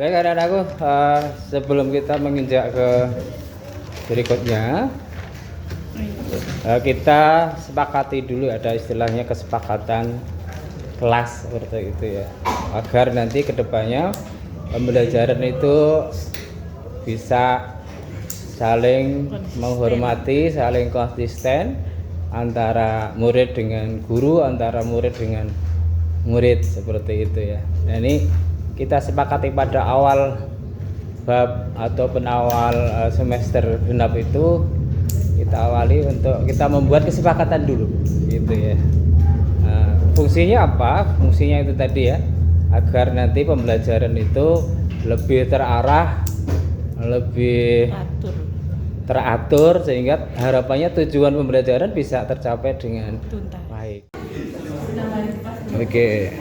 Baik anak-anakku, sebelum kita menginjak ke berikutnya, kita sepakati dulu ada istilahnya kesepakatan kelas seperti itu ya, agar nanti kedepannya pembelajaran itu bisa saling menghormati, saling konsisten antara murid dengan guru, antara murid dengan murid seperti itu ya. Nah ini kita sepakati pada awal bab ataupun awal semester genap itu kita awali untuk kita membuat kesepakatan dulu gitu ya. Fungsinya apa? Fungsinya itu tadi ya, agar nanti pembelajaran itu lebih terarah, lebih teratur sehingga harapannya tujuan pembelajaran bisa tercapai dengan baik. Oke.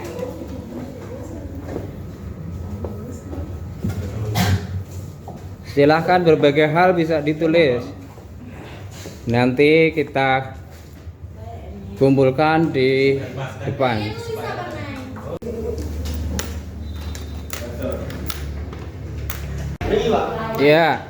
Silahkan berbagai hal bisa ditulis. Nanti kita kumpulkan di depan. Ya.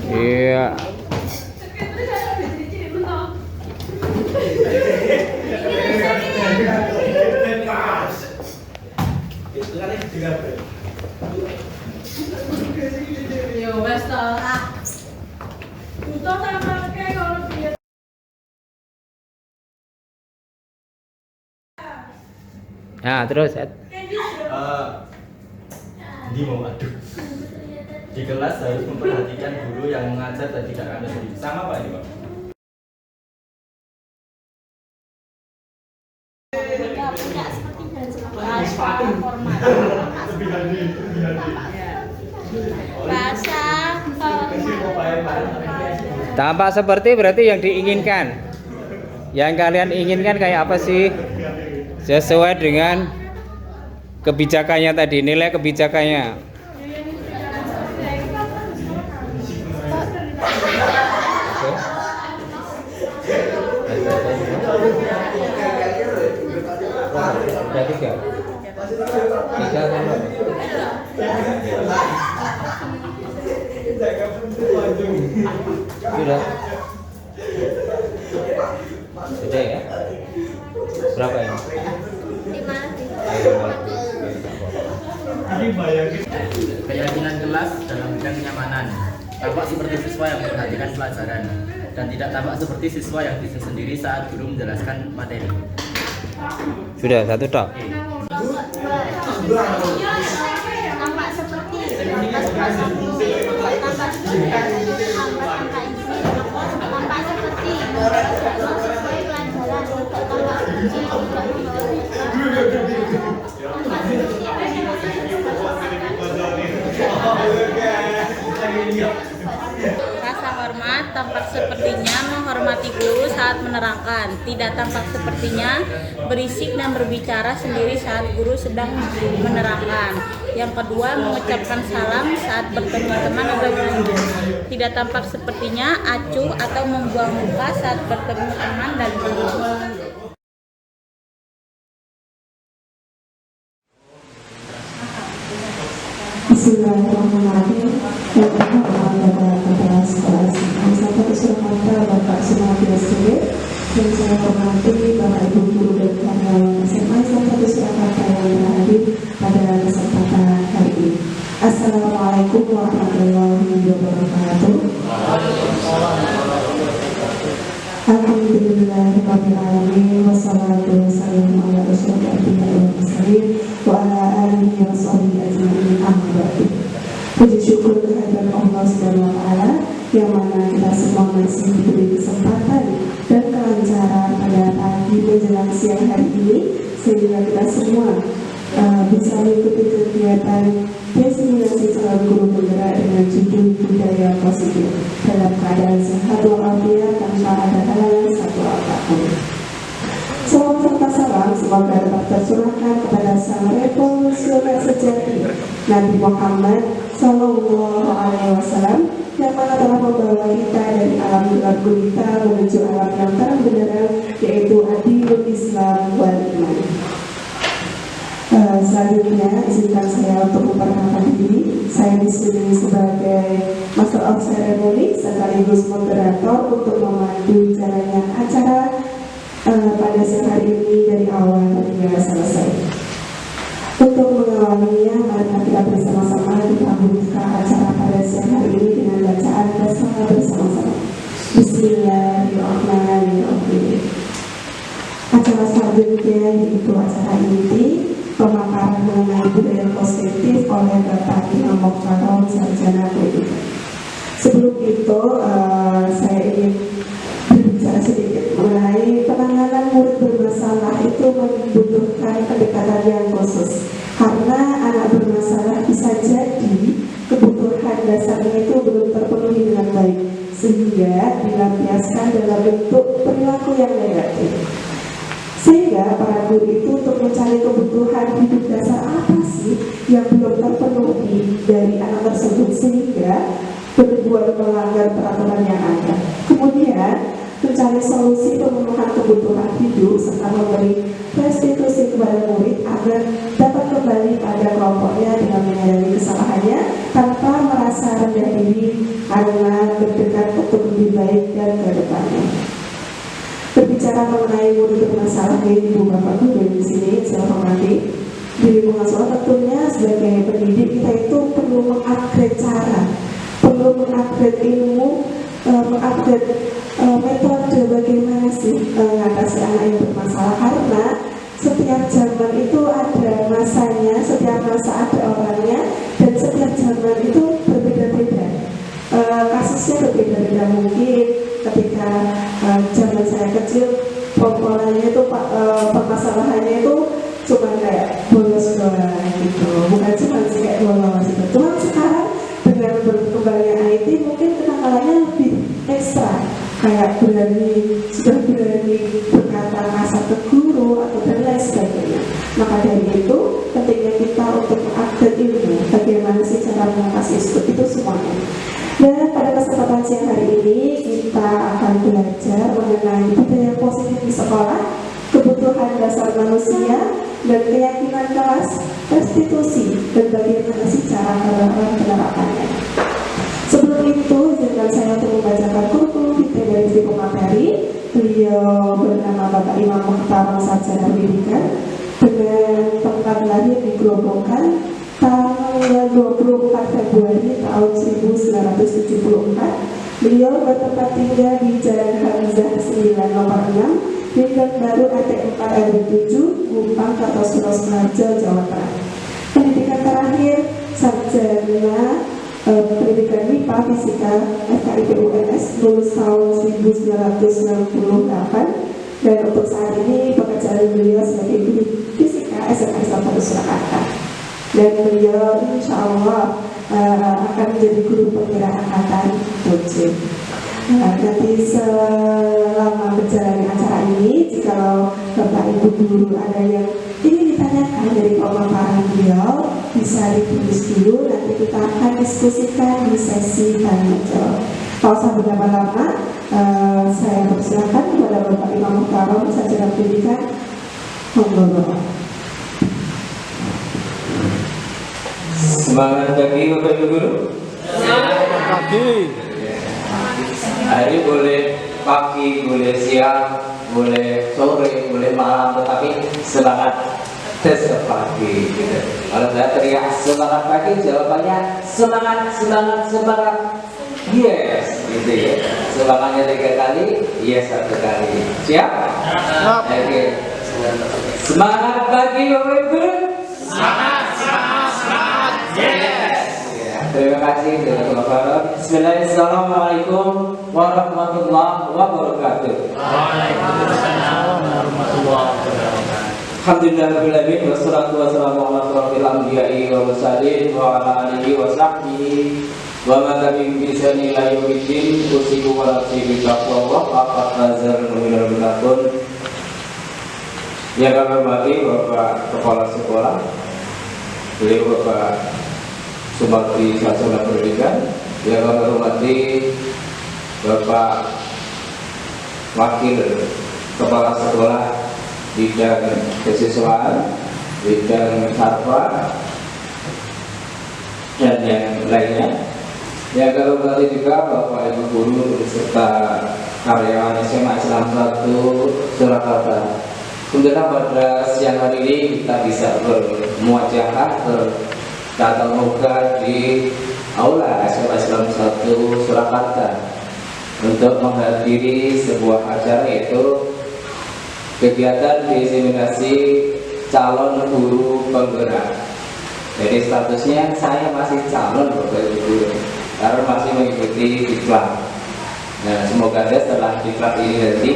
Iya. Nah, terus di kelas harus memperhatikan guru yang mengajar dan tidak kami sendiri. Sama Pak ini Pak. Tampak seperti berarti yang diinginkan. Yang kalian inginkan kayak apa sih? Sesuai dengan kebijakannya tadi, nilai kebijakannya. Sudah. Sudah ya? Berapa ini? 5. Keyakinan kelas dalam bidang kenyamanan. Tampak seperti siswa yang memperhatikan pelajaran dan tidak tampak seperti siswa yang bising sendiri saat guru menjelaskan materi. Sudah satu tok. Tampak seperti tampak seperti sesuai Rasa hormat tampak sepertinya menghormati guru saat menerangkan, tidak tampak sepertinya berisik dan berbicara sendiri saat guru sedang menerangkan. Yang kedua, mengucapkan salam saat bertemu teman atau guru. Tidak tampak sepertinya acuh atau membuang muka saat bertemu teman dan guru. Bismillahirrahmanirrahim. Yang terhormat adalah Kepala Sekolah SMA 1 Surakarta Bapak Sumardi SPG, yang saya hormati Bapak Ibu Guru dan karyawan SMA 1 Surakarta yang berhadir pada kesempatan hari ini. Assalamualaikum warahmatullahi wabarakatuh. Alhamdulillahirrahmanirrahim. Wassalatu wassalamu ala asyrofil anbiya'i wal mursalin wa ala alihi wa sahbihi ajma'in. Amma ba'du. Puji syukur kehadirat Allah Subhanahu wa taala yang mana kita semua masih diberi kesempatan dan kelancaran pada pagi menjelang siang hari ini, sehingga kita semua bisa mengikuti kegiatan destinasi calon guru penggerak dengan judul budaya positif dalam keadaan sehat walafiat tanpa ada halangan satu apapun. Salam serta salam semoga dapat tercurahkan kepada sang revolusioner sejati Nabi Muhammad Sallallahu jalan gulita menuju alam yang terang benderang, yaitu adilul Islam wal iman. Selanjutnya izinkan saya untuk memperkenalkan diri. Saya di sini sebagai Master of Ceremony sekaligus moderator untuk memandu jalannya acara pada siang hari ini dari awal hingga selesai. Untuk mengawalinya, mari kita bersama-sama kita buka acara pada siang hari ini dengan bacaan bersama-sama. Bismillahirrahmanirrahim. Acara selanjutnya yaitu acara inti pemaparan mengenai budaya positif oleh Bapak Imam Mokhtarom, Sarjana Pendidikan. Sebelum itu, saya ingin berbicara sedikit mengenai penanganan murid bermasalah itu membutuhkan pendekatan yang khusus. Karena anak bermasalah bisa jadi kebutuhan dasarnya itu belum terpenuhi dengan baik, sehingga dilampiaskan dalam bentuk perilaku yang negatif. Sehingga para guru itu untuk mencari kebutuhan hidup dasar apa sih yang belum terpenuhi dari anak tersebut sehingga berbuat melanggar peraturan yang ada. Kemudian mencari solusi pemenuhan kebutuhan hidup serta memberi restitusi kepada murid agar dapat kembali pada kelompoknya dengan menyadari kesalahannya tanpa merasa rendah diri karena berdekat untuk lebih baik dan ke depannya. Berbicara mengenai murid bermasalah, Ibu Bapak Guru di sini saya hormati. Di lingkungan sekolah tentunya sebagai pendidik kita itu perlu mengupgrade cara, perlu mengupgrade ilmu, mengupgrade metode bagaimana sih mengatasi anak yang bermasalah, karena setiap zaman itu ada masanya, setiap masa ada orangnya, dan setiap zaman itu berbeda-beda. Kasusnya berbeda-beda. Mungkin ketika zaman saya kecil polanya itu permasalahannya itu cuma kayak bolos doang gitu, bukan cuma sih kayak bolos gitu. Cuma sekarang dengan berkembangnya IT mungkin kenakalannya lebih ekstra, kayak sudah berani berkata kasar ke guru atau dan lain sebagainya. Maka dari itu pentingnya kita untuk mengupdate ilmu bagaimana sih cara mengatasi itu semuanya. Dan pada kesempatan siang hari ini kita akan belajar mengenai budaya positif di sekolah, kebutuhan dasar manusia, dan keyakinan kelas, restitusi, dan bagaimana sih cara penerapannya. Sebelum itu, izinkan saya untuk membacakan kurikulum vitae dari si pemateri. Beliau bernama Bapak Imam Mokhtarom, Sarjana Pendidikan, dengan tempat lahir di Grobogan, tanggal 24 Februari tahun 1974. Beliau bertempat tinggal di Jalan Hamzah 9 nomor 6 di Gang Baru AT4 RW 7, Kupang, Kartosuros, Raja, Jawa Tengah. Pendidikan terakhir sarjana pendidikan MIPA Fisika FKIP UNS lulus tahun 1998, dan untuk saat ini pekerjaan beliau sebagai guru fisika SMA Islam Surakarta. Dan beliau insya Allah akan menjadi guru perkiraan angkatan 7. Nanti selama berjalannya acara ini, jika Bapak Ibu guru ada yang ingin ditanyakan dari pemaparan beliau, bisa ditulis dulu, nanti kita akan diskusikan di sesi tanya jawab. Tak usah berlama-lama, saya persilakan kepada Bapak Imam Mokhtarom, Sarjana Pendidikan. Monggo Bapak. Semangat pagi Bapak Ibu Guru. Semangat pagi. Hari boleh pagi, boleh siang, boleh sore, boleh malam, tetapi semangat tetap pagi gitu. Kalau saya teriak semangat pagi, jawabannya semangat, semangat, semangat. Yes, gitu ya. Semangatnya 3 kali, yes 1 kali. Siap? Siap. Oke. Semangat pagi Bapak Ibu Guru. Semangat, semangat, semangat. Yes. Ya, terima kasih. Bismillahirrahmanirrahim. Warahmatullahi wabarakatuh. Waalaikumsalam warahmatullahi wabarakatuh. Alhamdulillahirrahmanirrahim. Wassalatu wassalamu ala asyrofil anbiya'i wal mursalin wa ala alihi wa sahbihi wa man tabi'ahum bi ihsan ila yaumiddin. Usiku wa nafsi bi taqwallah faqad nazar minal muttaqin. Yang kami hormati Bapak Kepala Sekolah, beliau Bapak Sumarti, Sarjana Pendidikan. Yang kami hormati Bapak wakil kepala sekolah bidang kesiswaan, bidang sarwa, dan yang lainnya. Ya, kalau berarti juga Bapak Ibu guru serta karyawan SMA Islam 1 Surakarta. Alhamdulillah pada siang hari ini kita bisa bermuajahah bertatap muka di aula SMA Islam 1 Surakarta untuk menghadiri sebuah acara, yaitu kegiatan diseminasi calon guru penggerak. Jadi statusnya saya masih calon Bapak Ibu guru karena masih mengikuti diklat. Nah, semoga setelah diklat ini nanti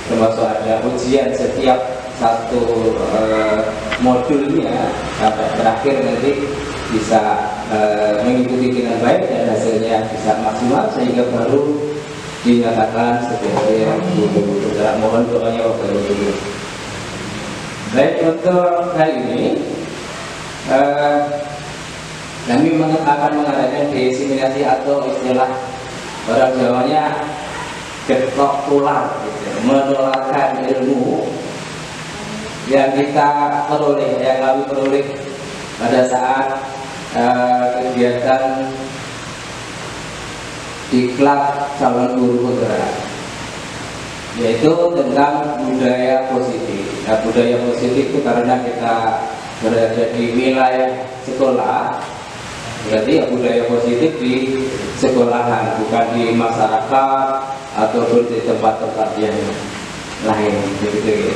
termasuk ada ujian setiap satu modulnya sampai terakhir nanti bisa mengikuti dengan baik dan hasilnya bisa maksimal sehingga baru dinyatakan sebagai guru penggerak. Mohon doanya Bapak Ibu guru. Baik, untuk kali ini kami akan mengadakan diseminasi atau istilah orang Jawanya getok tular, gitu, menularkan ilmu yang kita peroleh, yang kami peroleh pada saat kegiatan diklat calon guru penggerak, yaitu tentang budaya positif. Nah, budaya positif itu karena kita berada di wilayah sekolah, berarti ya budaya positif di sekolahan, bukan di masyarakat ataupun di tempat-tempat yang lain, begitu.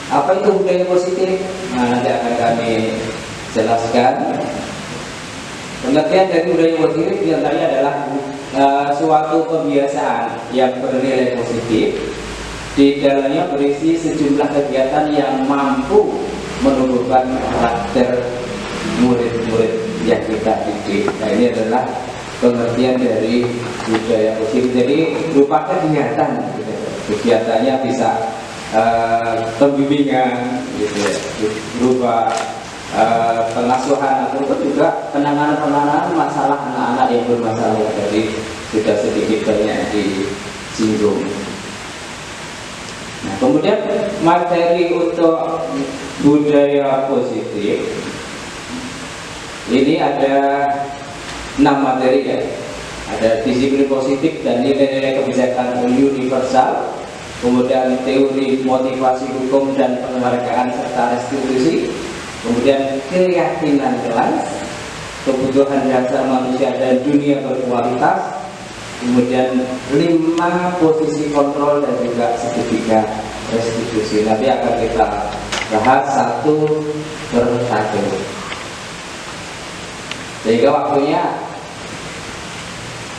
Apa itu budaya positif? Nah, nanti akan kami jelaskan. Pengertian dari budaya positif diantaranya adalah suatu kebiasaan yang bernilai positif, di dalamnya berisi sejumlah kegiatan yang mampu menumbuhkan karakter murid-murid yang kita didik. Nah, ini adalah pengertian dari budaya positif. Jadi berupa kegiatan, gitu. Kegiatannya bisa pembimbingan, gitu ya, berupa pengasuhan ataupun juga penanganan masalah anak-anak yang bermasalah yang tadi sudah sedikit banyak disinggung. Nah, kemudian materi untuk budaya positif ini ada 6 materi ya. Ada disiplin positif dan nilai-nilai kebijakan universal, kemudian teori motivasi hukum dan penghargaan serta restitusi, kemudian keyakinan kelas, kebutuhan dasar manusia dan dunia berkualitas, kemudian 5 posisi kontrol dan juga segitiga restitusi. Nanti akan kita bahas satu per satu, sehingga waktunya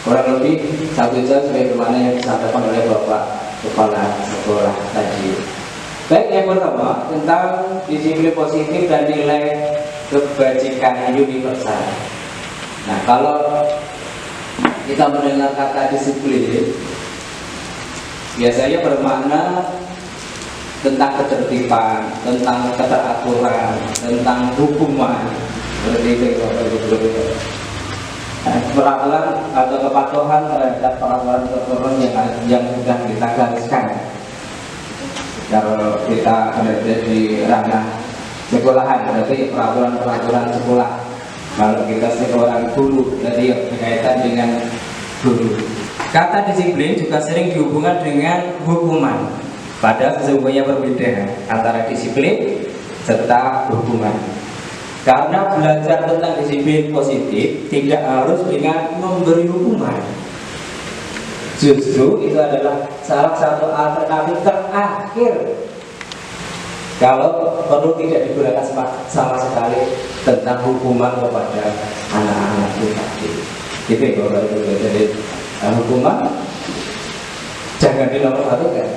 kurang lebih 1 jam sebagaimana yang disampaikan oleh Bapak Kepala Sekolah tadi. Baik, yang pertama tentang disiplin positif dan nilai kebajikan universal. Nah, kalau kita mendengar kata disiplin, biasanya bermakna tentang ketertiban, tentang keteraturan, tentang hukuman, seperti itu. Peraturan atau kepatuhan terhadap peraturan yang sudah kita gariskan. Kalau kita berada di ranah sekolahan, berarti peraturan sekolah. Kalau kita seorang guru, berarti berkaitan dengan guru. Kata disiplin juga sering dihubungkan dengan hukuman, padahal sesungguhnya berbeda antara disiplin serta hukuman. Karena belajar tentang disiplin positif tidak harus dengan memberi hukuman. Justru itu adalah salah satu alternatif terakhir kalau perlu tidak digunakan sama sekali tentang hukuman kepada anak-anak kita. Gitu ya Bapak Ibu. Jadi hukuman jangan di nomor 1 kan.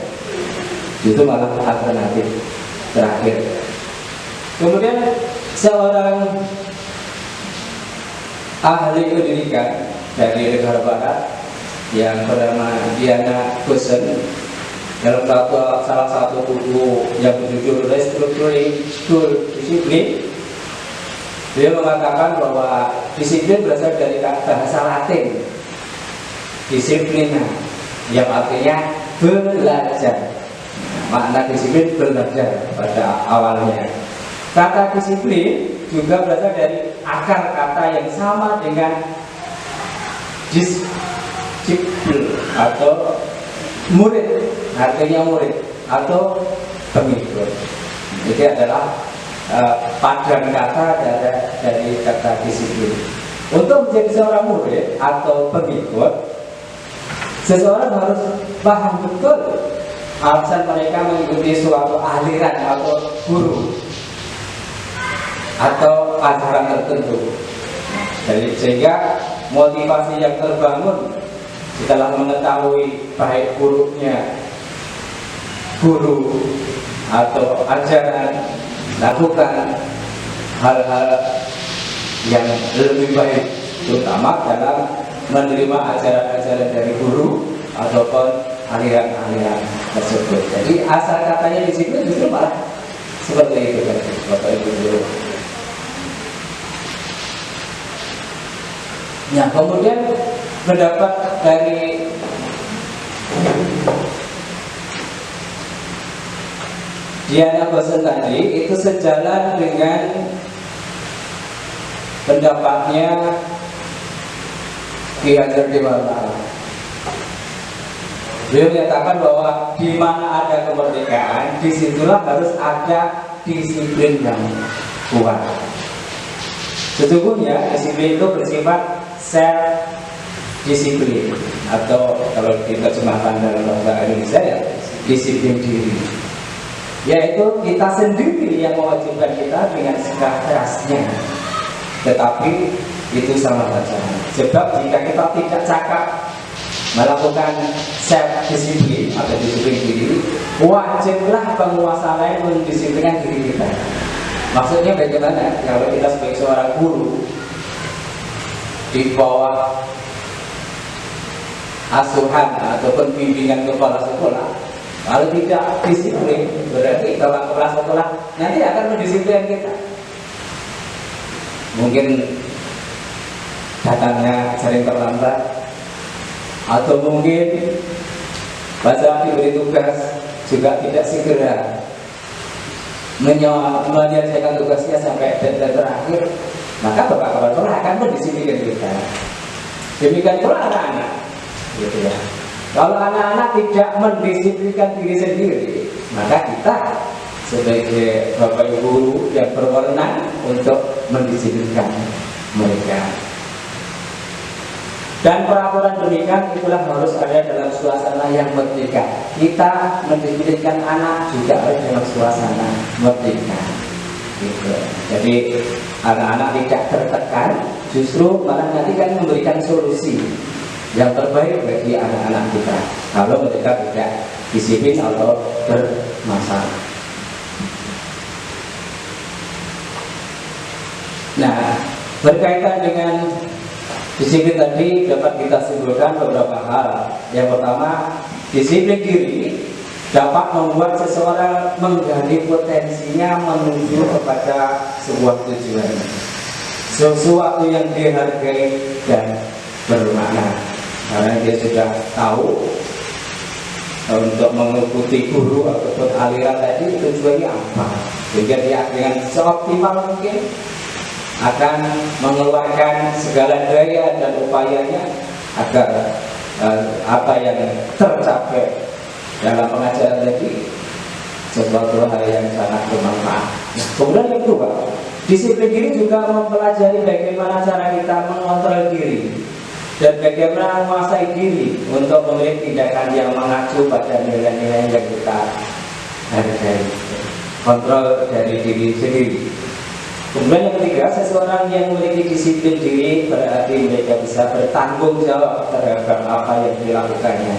Itu malah alternatif terakhir. Kemudian seorang ahli pendidikan dari negara barat yang bernama Diana Gossen, dalam salah satu buku yang berjudul Restructuring School Discipline, dia mengatakan bahwa disiplin berasal dari bahasa Latin disiplina, yang artinya belajar. Makna disiplin belajar pada awalnya. Kata disiplin juga berasal dari akar kata yang sama dengan disiplin atau murid, artinya murid atau pengikut. Jadi adalah padan kata dari kata disiplin. Untuk menjadi seorang murid atau pengikut, seseorang harus paham betul alasan mereka mengikuti suatu aliran atau guru atau ajaran tertentu. Jadi sehingga motivasi yang terbangun setelah mengetahui baik buruknya guru atau ajaran, lakukan hal-hal yang lebih baik, terutama dalam menerima ajaran-ajaran dari guru ataupun aliran-aliran tersebut. Jadi asal katanya disiplin justru malah seperti itu kan, Bapak Ibu guru. Nah, kemudian pendapat dari Diana Bosen tadi itu sejalan dengan pendapatnya Ki Hajar Dewantara. Beliau menyatakan bahwa di mana ada kemerdekaan, disitulah harus ada disiplin yang kuat. Sesungguhnya disiplin itu bersifat self disiplin atau kalau diterjemahkan dalam bahasa Indonesia ya disiplin diri, yaitu kita sendiri yang mewajibkan kita dengan segala kerasnya. Tetapi itu sama saja, sebab jika kita tidak cakap melakukan self disiplin atau disiplin diri, wajiblah penguasa lain mendisiplinkan diri kita. Maksudnya bagaimana? Kalau kita sebagai seorang guru di bawah asuhan ataupun bimbingan kepala sekolah, kalau tidak disiplin, berarti kepala sekolah nanti akan mendisiplinkan kita. Mungkin datangnya sering terlambat, atau mungkin pada diberi tugas juga tidak segera menyelesaikan tugasnya sampai deadline terakhir, maka bapak kepala sekolah akan mendisiplinkan kita. Demikian pula anak-anak, gitu ya. Kalau anak-anak tidak mendisiplinkan diri sendiri, maka kita sebagai bapak ibu guru yang berwenang untuk mendisiplinkan mereka. Dan peraturan demikian itulah harus ada dalam suasana yang merdeka. Kita mendisiplinkan anak juga harus dalam suasana merdeka. Gitu. Jadi anak-anak tidak tertekan, justru malah nanti kan memberikan solusi yang terbaik bagi anak-anak kita. Kalau mereka tidak disiplin atau bermasalah. Nah, berkaitan dengan disiplin tadi dapat kita simpulkan beberapa hal. Yang pertama, disiplin diri dapat membuat seseorang menggali potensinya menuju kepada sebuah tujuan, sesuatu yang dihargai dan bermakna, karena dia sudah tahu untuk mengikuti guru ataupun aliran tadi tujuannya apa, sehingga dia dengan seoptimal mungkin akan mengeluarkan segala daya dan upayanya agar apa yang tercapai dalam pengajaran tadi sesuatu hal yang sangat bermanfaat. Kemudian yang kedua, disiplin diri juga mempelajari bagaimana cara kita mengontrol diri dan bagaimana menguasai diri untuk memilih tindakan yang mengacu pada nilai-nilai yang kita hargai. Kontrol dari diri sendiri. Kemudian yang ketiga, seseorang yang memiliki disiplin diri berarti mereka bisa bertanggung jawab terhadap apa yang dilakukannya,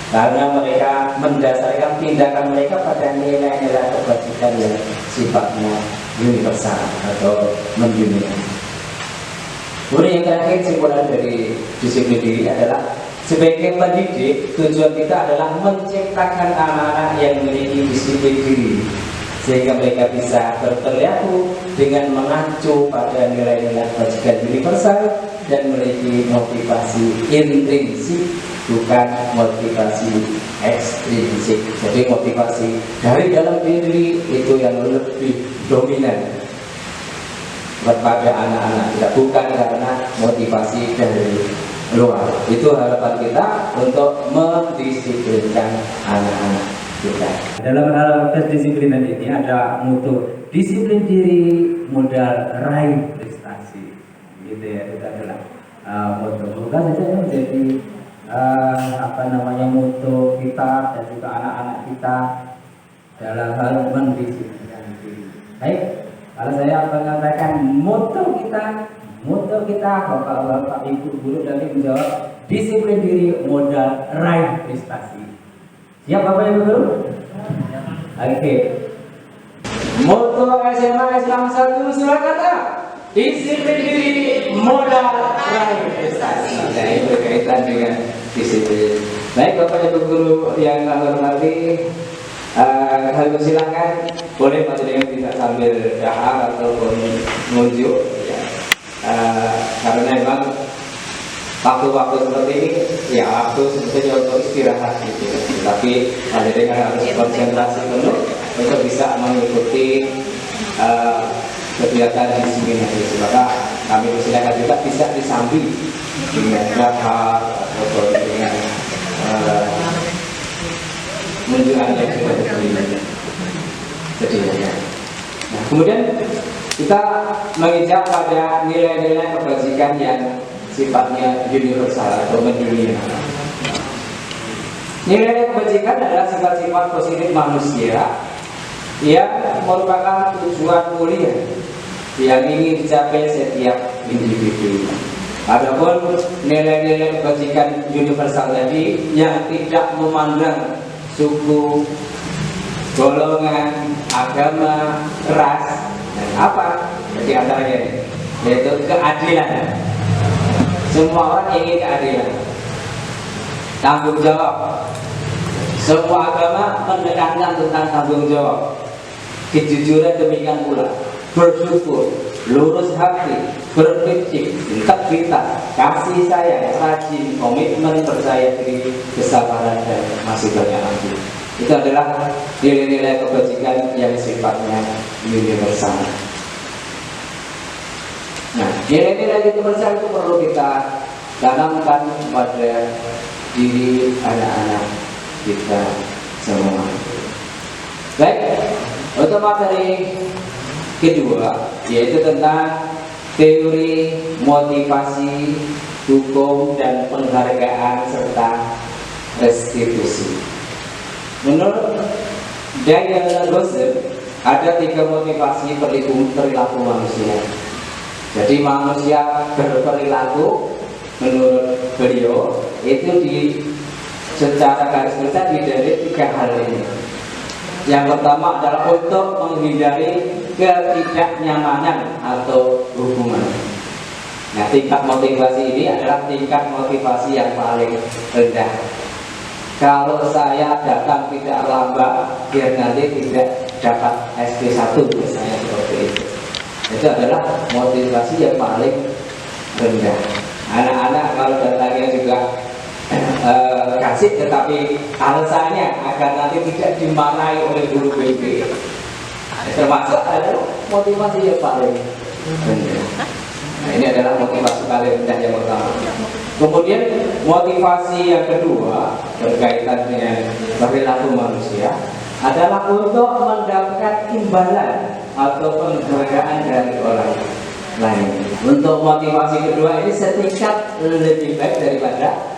karena mereka mendasarkan tindakan mereka pada nilai-nilai kebajikan yang sifatnya universal atau mendunia. Kemudian yang terakhir, kesimpulan dari disiplin diri adalah sebagai pendidik, tujuan kita adalah menciptakan anak-anak yang memiliki disiplin diri, sehingga mereka bisa berperilaku dengan mengacu pada nilai-nilai kebajikan universal dan memiliki motivasi intrinsik bukan motivasi ekstrinsik. Jadi motivasi dari dalam diri itu yang lebih dominan kepada anak-anak kita, bukan karena motivasi dari luar. Itu harapan kita untuk mendisiplinkan anak-anak kita. Dalam hal kedisiplinan ini ada mutu disiplin diri, modal raih prestasi. Gitu ya, itu adalah mutu. Bukan saja menjadi mutu kita dan juga anak-anak kita dalam hal mendisiplinkan diri. Baik, kalau saya mengatakan mutu kita, bapak-bapak, ibu, guru nanti menjawab disiplin diri, modal raih prestasi. Siap bapak ibu guru? Oke. Moto SMA Islam 1 Surakarta, disiplin diri, modal raih prestasi. Nah, itu berkaitan dengan disiplin. Baik bapak ibu guru yang saya hormati, kalau silakan boleh majelis bisa sambil dahar ataupun menunjuk ya. Karena memang waktu-waktu seperti ini ya waktu sebetulnya untuk istirahat gitu. Tapi majelis harus konsentrasi penuh untuk bisa mengikuti kegiatan di sini nanti. Maka kami persilakan juga bisa disambi dengan dahar ataupun dengan menunjukkan yang sudah terjadi. Nah, kemudian kita menginjak pada nilai-nilai kebajikan yang sifatnya universal atau mendunia. Nilai kebajikan adalah sifat-sifat positif manusia yang merupakan tujuan mulia yang ingin dicapai setiap individu. Adapun nilai-nilai kebajikan universal tadi yang tidak memandang suku, golongan, agama, ras, dan apa di antaranya, yaitu keadilan. Semua orang ingin keadilan, tanggung jawab. Semua agama menekankan tentang tanggung jawab, kejujuran demikian pula, bersyukur, lurus hati, berprinsip, integritas, kasih sayang, rajin, komitmen, percaya diri, kesabaran, dan masih banyak lagi. Itu adalah nilai-nilai kebajikan yang sifatnya universal. Nah, nilai-nilai universal itu perlu kita tanamkan pada diri anak-anak kita semua. Baik, untuk materi kedua yaitu tentang teori motivasi, hukum, dan penghargaan serta restitusi. Menurut Daniel Gossip, ada 3 motivasi perilaku manusia. Jadi manusia berperilaku menurut beliau itu secara garis besar dari 3 hal ini. Yang pertama adalah untuk menghindari ketidaknyamanan atau hubungan. Nah, tingkat motivasi ini adalah tingkat motivasi yang paling rendah. Kalau saya datang tidak lambat, biar nanti tidak dapat SP1 misalnya seperti itu. Itu adalah motivasi yang paling rendah. Anak-anak kalau datangnya juga kasih, tetapi alasannya agar nanti tidak dimarahi oleh guru BB, termasuk adalah motivasi yang paling rendah. Nah, ini adalah motivasi paling rendah yang pertama. Kemudian motivasi yang kedua berkaitan dengan perilaku manusia adalah untuk mendapatkan imbalan atau penghargaan dari orang lain. Untuk motivasi kedua ini setingkat lebih baik daripada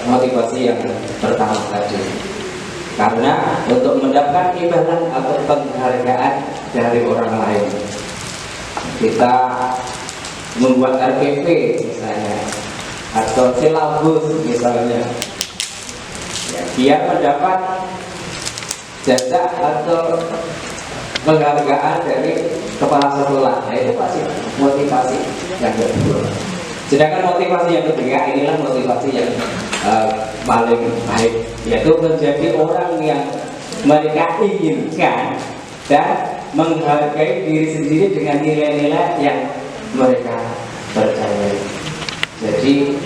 motivasi yang pertama tadi, karena untuk mendapatkan imbalan atau penghargaan dari orang lain, kita membuat RPP misalnya atau silabus misalnya ya, biar mendapat jasa atau penghargaan dari kepala sekolah. Nah, itu pasti motivasi yang kedua. Sedangkan motivasi yang ketiga inilah motivasi yang paling baik, yaitu menjadi orang yang mereka inginkan dan menghargai diri sendiri dengan nilai-nilai yang mereka percayai. Jadi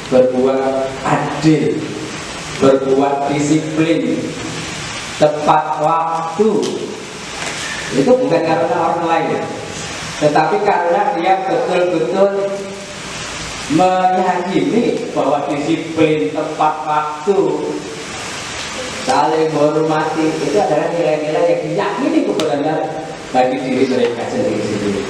berbuat adil adil, berbuat disiplin, tepat waktu. Itu bukan karena orang lain, tetapi karena dia betul-betul meyakini bahwa disiplin, tepat waktu, saling menghormati itu adalah nilai-nilai yang diyakini kebenaran bagi diri mereka sendiri-sendiri.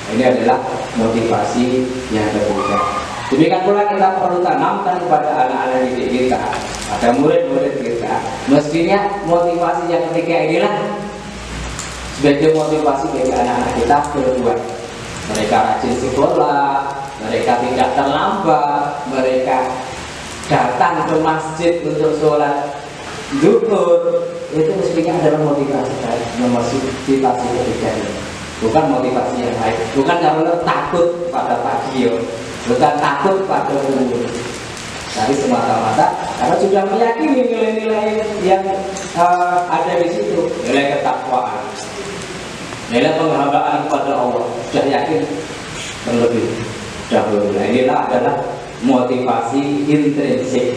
Ini adalah motivasi yang berbeda. Demikian pula kita perlu tanamkan kepada anak-anak didik kita, pada murid-murid kita. Mestinya motivasi yang ketiga inilah sebagai motivasi bagi anak-anak kita berbuat. Mereka rajin sekolah, mereka tidak terlambat, mereka datang ke masjid untuk sholat zuhur. Itu mestinya adalah motivasi ketiga ini. Bukan motivasi yang lain, bukan karena takut pada takjil, bukan takut pada umur, tapi semata-mata karena sudah meyakini nilai-nilai yang ada di situ, nilai ketakwaan, nilai penghambaan kepada Allah, sudah yakin terlebih dahulu. Nah, inilah adalah motivasi intrinsik,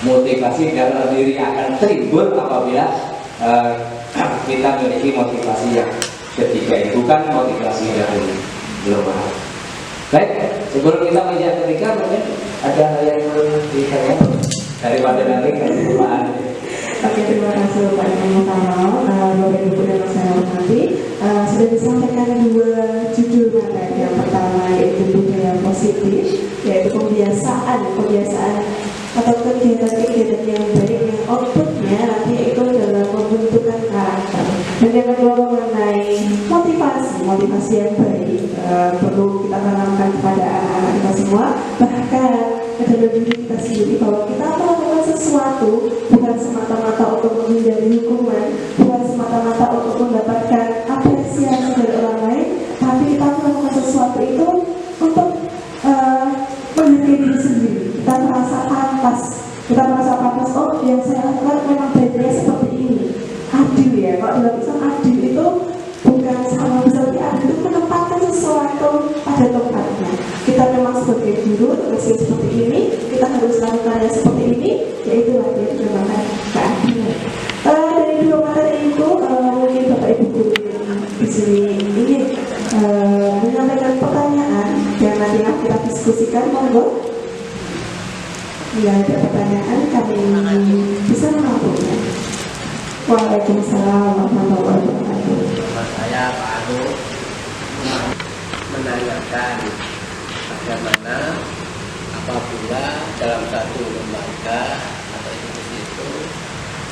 motivasi dalam diri akan timbul apabila kita memiliki motivasi yang ketiga ini, bukan motivasi dari luar. Baik, sebelum kita menjadi ketiga, mungkin ada hal yang perlu ditanyakan daripada nanti kesimpulan. Oke, terima kasih Bapak Imam Utama, Bapak Ibu dan Mas saya hormati. Sudah disampaikan dua judul materi. Yang pertama yaitu budaya positif, yaitu kebiasaan atau kegiatan-kegiatan yang baik yang outputnya nanti itu dalam pembentukan karakter. Dan yang kedua mengenai motivasi yang baik perlu kita tanamkan kepada anak-anak kita semua, bahkan kepada diri kita sendiri, bahwa kita melakukan sesuatu bukan semata-mata untuk menghindari hukuman, bukan semata-mata untuk mendapatkan apresiasi dari orang lain, tapi kita melakukan sesuatu itu untuk menghargai diri sendiri. Kita merasa pantas, oh yang saya lakukan memang bedanya seperti ini, adil ya. Kalau dalam Islam adil itu bukan sama, misalnya adil itu menempatkan sesuatu pada tempatnya. Kita memang sebagai guru tugasnya seperti ini, kita harus lakukannya seperti ini, yaitu lagi dinamakan keadilan. Dari dua materi itu mungkin Bapak Ibu guru di sini ingin menyampaikan pertanyaan yang nanti kita diskusikan, monggo. Bila ada pertanyaan kami bisa menampungnya. Waalaikumsalam warahmatullahi wabarakatuh. Saya Pak Anu menanyakan bagaimana apabila dalam satu lembaga atau institusi itu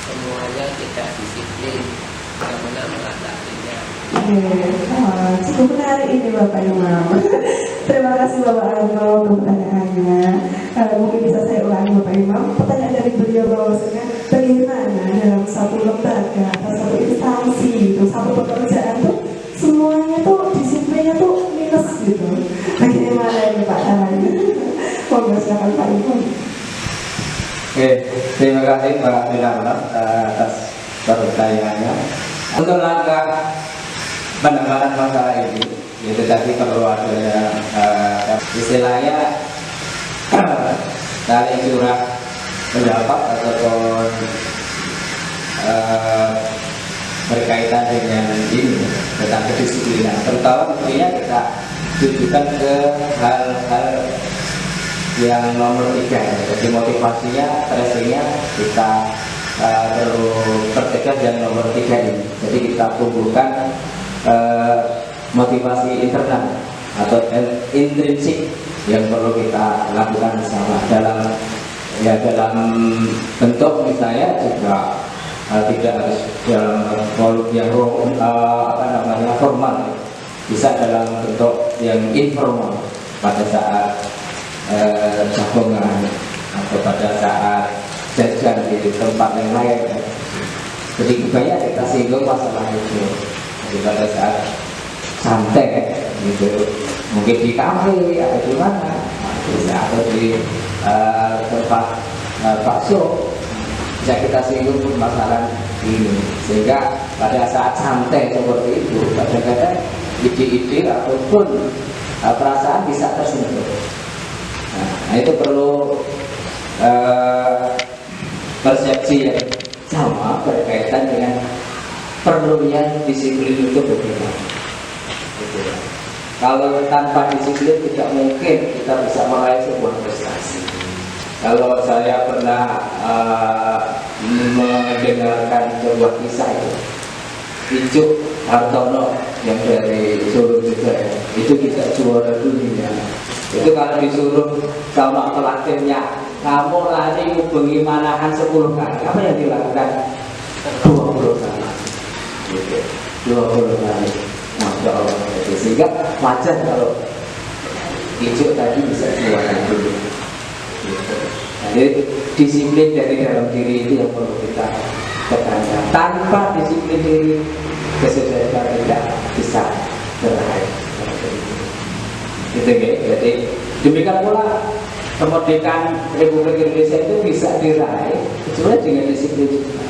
semuanya tidak disiplin, bagaimana mengatasinya? Cukup menarik ini Bapak Imam. Terima kasih Bapak Anu untuk pertanyaannya. Mungkin bisa saya ulangi Bapak Imam. Pertanyaan dari beliau bahwasanya bagaimana dalam satu lembaga atau satu instansi itu, satu pekerjaan itu semuanya tuh disiplinnya tuh minus gitu. Bagaimana ini Pak caranya? Monggo silakan Pak Imam. Oke, terima kasih Pak Binarno atas pertanyaannya. Untuk langkah penanganan masalah ini, itu tadi perlu adanya istilahnya saling curah pendapat ataupun berkaitan dengan ini tentang kedisiplinan. Terutama tentunya kita tujukan ke hal-hal yang nomor 3. Jadi motivasinya, tracingnya kita perlu pertegas yang nomor 3 ini. Jadi kita tumbuhkan motivasi internal atau intrinsik yang perlu kita lakukan bersama dalam bentuk misalnya juga tidak harus dalam volume yang formal, bisa dalam bentuk yang informal pada saat jagongan atau pada saat jajan di tempat yang lain. Jadi banyak kita singgung masalah itu. Jadi pada saat santai gitu, mungkin di kafe atau di mana, atau di tempat bakso, bisa kita singgung masalah ini, sehingga pada saat santai seperti itu kadang-kadang ide-ide ataupun perasaan bisa tersentuh. Nah itu perlu persepsi yang sama berkaitan dengan perlunya disiplin itu bagaimana. Gitu ya. Kalau tanpa disiplin tidak mungkin kita bisa meraih sebuah prestasi. Kalau saya pernah mendengarkan sebuah kisah Icuk Hartono yang dari Solo juga ya, itu kita juara dunia. Itu kalau disuruh sama pelatihnya, kamu lari hubungi Manahan 10 kali, apa yang dilakukan? 20 kali gitu. 20 kali, Masya Allah. Sehingga wajar kalau Icuk tadi bisa juara dulu gitu. Jadi disiplin dari dalam diri itu yang perlu kita tekankan. Tanpa disiplin diri, kesuksesan tidak bisa berakhir. Gitu ya. Jadi demikian pula kemerdekaan Republik Indonesia itu bisa diraih sebenarnya dengan disiplin juga.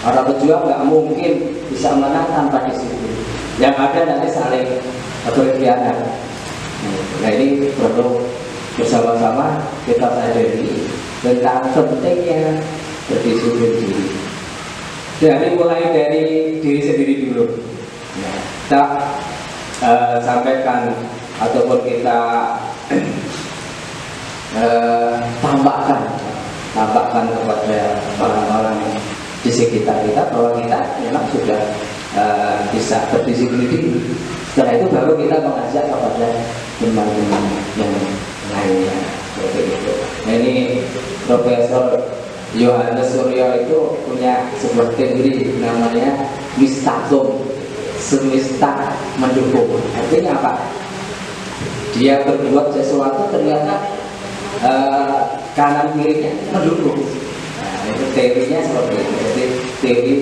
Orang pejuang nggak mungkin bisa menang tanpa disiplin. Yang ada nanti saling berkhianat. Nah ini perlu bersama-sama kita sadari tentang pentingnya berdisiplin diri. Jadi mulai dari diri sendiri dulu. Nah, kita sampaikan ataupun kita tambahkan kepada orang-orang di sekitar kita bahwa kita memang sudah bisa berdisiplin diri. Setelah itu baru kita mengajak kepada teman-teman yang lainnya seperti itu. Nah, ini Profesor Yohanes Suryo itu punya sebuah teori namanya mistakum, semesta mendukung. Artinya apa? Dia berbuat sesuatu ternyata kanan kirinya mendukung. Nah, itu teorinya seperti itu. Jadi teori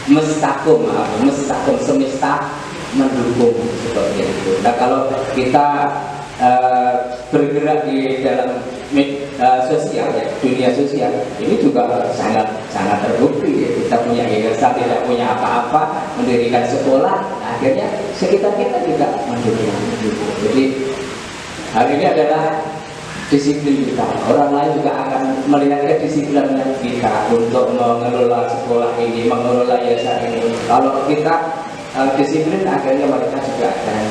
mistakum, semesta mendukung seperti itu. Nah kalau kita bergerak di dalam sosial ya, dunia sosial ini juga sangat terbukti ya. Kita punya yayasan, tidak punya apa-apa, mendirikan sekolah, akhirnya sekitar kita juga mendukung. Jadi hal ini adalah disiplin kita. Orang lain juga akan melihat kedisiplinan kita untuk mengelola sekolah ini, mengelola yayasan ini. Kalau kita disiplin, akhirnya mereka juga akan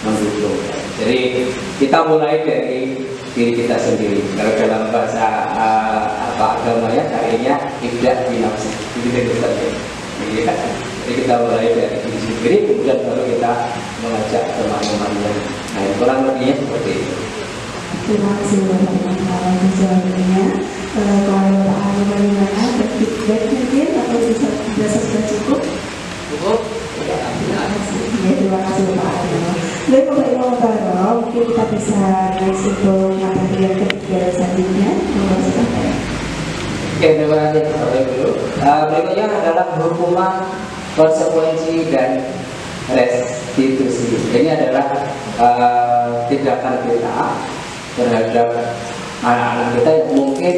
mendukung. Jadi kita mulai dari diri kita sendiri. Kalau dalam bahasa agamanya kayaknya ibda binafsi. Jadi kita mulai dari diri sendiri, kemudian baru kita mengajak teman-teman yang lain. Kurang lebihnya seperti itu. Terima kasih Bapak jawabannya. Kalau Pak Ali bagaimana? Feedback mungkin atau bisa sudah cukup? Cukup? Ya, terima kasih Pak Ali. Baik Bapak Ibu Bapak, mungkin kita bisa next untuk materi yang ketiga dan selanjutnya. Oke, terima kasih Bapak Ibu. Berikutnya adalah hukuman, konsekuensi dan restitusi. Ini adalah tindakan kita terhadap anak-anak kita yang mungkin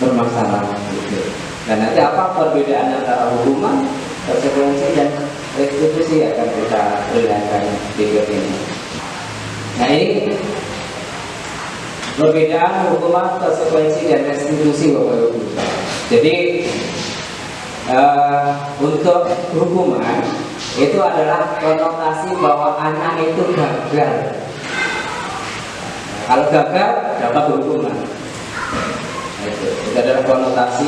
bermasalah gitu. Dan nanti apa perbedaan antara hukuman, konsekuensi dan restitusi akan kita perlihatkan berikut ini. Nah ini perbedaan hukuman, konsekuensi dan restitusi Bapak Ibu. Jadi untuk hukuman itu adalah konotasi bahwa anak itu gagal. Kalau gagal dapat hukuman. Itu adalah konotasi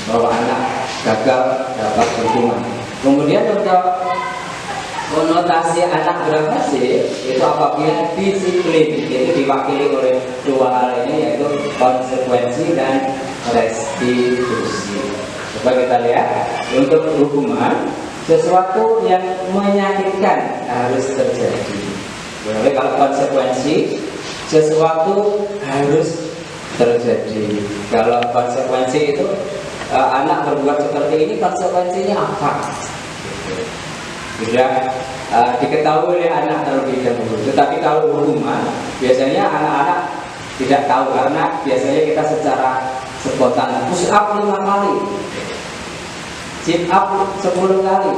bahwa anak gagal dapat hukuman. Kemudian untuk konotasi anak berhasil itu apabila disiplin, itu diwakili oleh dua hal ini, yaitu konsekuensi dan restitusi. Coba kita lihat untuk hukuman, sesuatu yang menyakitkan harus terjadi. Jadi kalau konsekuensi, sesuatu harus terjadi. Kalau konsekuensi itu anak berbuat seperti ini, konsekuensinya apa? Sudah diketahui oleh anak terlebih dahulu. Tetapi kalau hukuman, biasanya anak-anak tidak tahu karena biasanya kita secara spontan push up 5 kali, sit up 10 kali,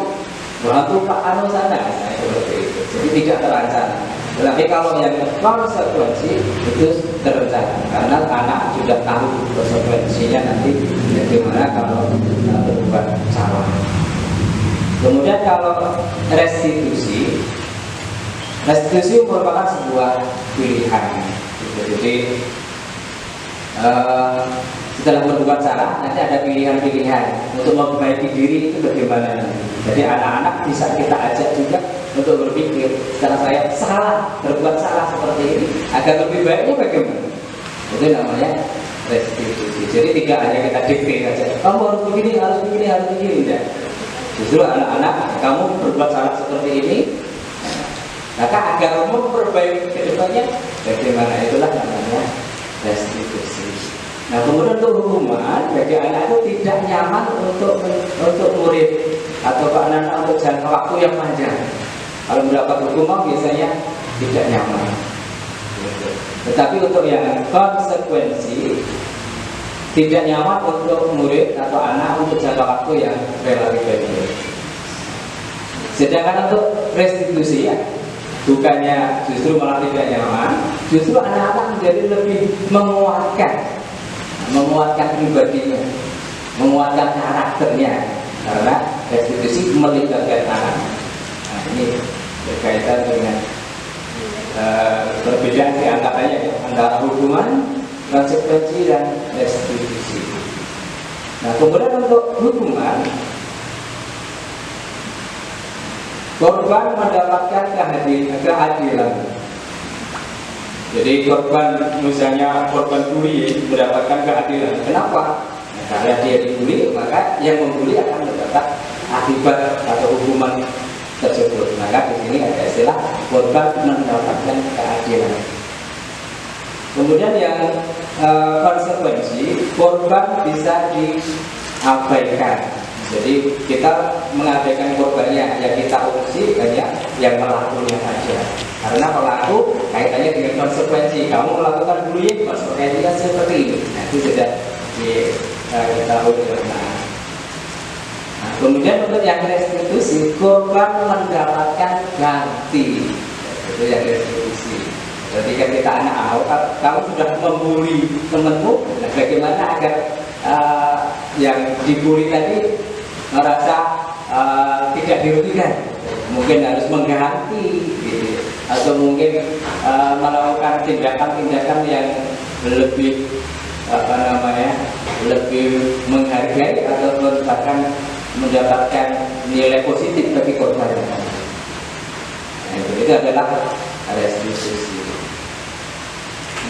bantu Pak Anu sana, seperti itu. Jadi tidak terancam. Tetapi kalau yang konsekuensi itu terencana, karena anak sudah tahu konsekuensinya nanti bagaimana kalau berbuat salah. Kemudian kalau restitusi merupakan sebuah pilihan. Jadi setelah berbuat salah nanti ada pilihan-pilihan untuk memperbaiki diri itu bagaimana. Jadi anak-anak bisa kita ajak juga untuk berpikir, setelah saya salah, berbuat salah seperti ini, agar lebih baiknya bagaimana. Itu namanya restitusi. Jadi tidak hanya kita dikte saja, kamu harus begini, harus begini, harus begini, tidak. Justru anak-anak, kamu berbuat salah seperti ini, maka agar memperbaiki ke depannya, bagaimana, itulah namanya restitusi. Nah, kemudian untuk hukuman bagi anak itu tidak nyaman untuk murid atau anak-anak untuk jangka waktu yang panjang. Kalau mendapat hukuman biasanya tidak nyaman. Tetapi untuk yang konsekuensi tidak nyaman untuk murid atau anak untuk jangka waktu yang relatif pendek. Sedangkan untuk restitusi ya, bukannya justru malah tidak nyaman, justru anak-anak menjadi lebih menguatkan pribadinya, menguatkan karakternya, karena restitusi melibatkan anak. Nah, ini berkaitan dengan perbedaan di antara hukuman, konsekuensi dan restitusi. Nah, kemudian untuk hukuman, korban mendapatkan keadilan. Jadi korban, misalnya korban bully mendapatkan keadilan. Kenapa? Nah, karena dia dibully, maka yang membuli akan mendapat akibat atau hukuman tersebut. Maka di sini ada istilah korban mendapatkan keadilan. Kemudian yang konsekuensi, korban bisa diabaikan. Jadi kita mengabaikan korbannya, yang kita uruskan hanya yang pelakunya saja. Karena pelaku kaitannya dengan konsekuensi. Kamu melakukan bullying, konsekuensinya seperti ini. Nah, itu sudah diketahui. Nah, kemudian untuk yang restitusi, korban mendapatkan ganti. Itu yang restitusi. Ketika kita anak kamu sudah membuli temanmu, nah bagaimana agar yang dibuli tadi merasa tidak dirugikan? Mungkin harus mengganti, gitu. Atau mungkin melakukan tindakan-tindakan yang lebih lebih menghargai atau bahkan mendapatkan nilai positif bagi korban. Nah, itu adalah restitusi.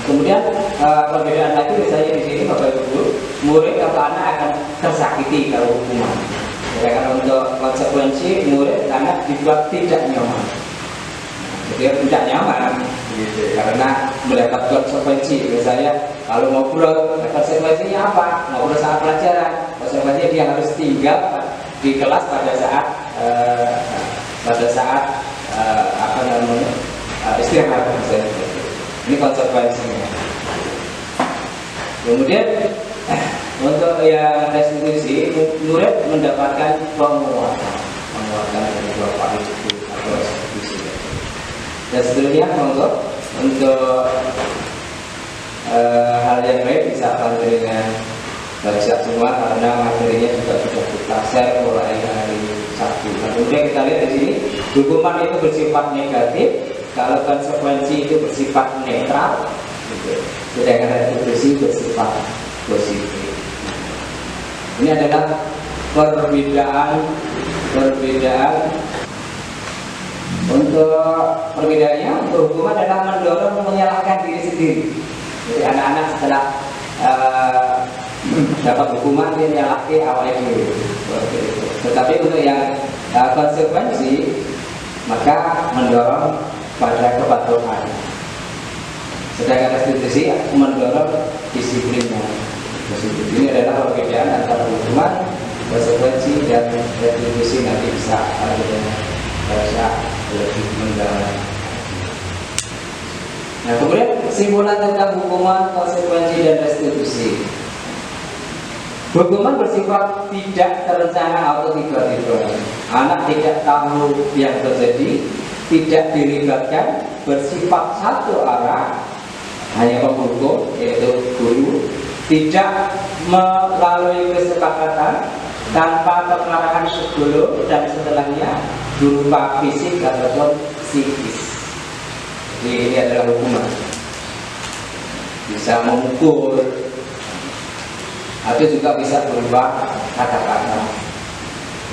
Kemudian perbedaan lagi misalnya di sini Bapak Ibu, murid atau anak akan tersakiti kalau hukuman. Karena untuk konsekuensi murid anak dibuat tidak nyaman. Jadi tidak nyaman, gitu. Karena mendapat konsekuensi. Misalnya kalau ngobrol, konsekuensinya apa? Ngobrol saat pelajaran, konsekuensinya dia harus tinggal di kelas pada saat istirahat. Ini konsekuensinya. Kemudian untuk yang restitusi, murid mendapatkan penguatan dari bapak ibu atau restitusi. Dan seterusnya untuk hal yang lain bisa dengan baca semua karena materinya juga sudah kita share mulai hari Sabtu. Nah, kemudian kita lihat di sini, hukuman itu bersifat negatif. Kalau konsekuensi itu bersifat netral, gitu. Sedangkan restitusi bersifat positif. Ini adalah perbedaan. Untuk perbedaannya, untuk hukuman adalah mendorong menyalahkan diri sendiri. Jadi anak-anak setelah dapat hukuman dia menyalahkan awalnya dulu. Tetapi untuk yang konsekuensi, maka mendorong pada kepatuhan. Sedangkan restitusi mendorong disiplinnya. Ini adalah perbedaan antara hukuman, konsekuensi dan restitusi. Nanti bisa baca lebih mendalam. Nah, kemudian kesimpulan tentang hukuman, konsekuensi dan restitusi. Hukuman bersifat tidak terencana atau tiba-tiba. Anak tidak tahu yang terjadi, tidak dilibatkan, bersifat satu arah, hanya pemukul yaitu guru, tidak melalui kesepakatan tanpa pengarahan sebelum dan setelahnya berupa fisik ataupun psikis. Jadi ini adalah hukuman. Bisa memukul, atau juga bisa berupa kata-kata.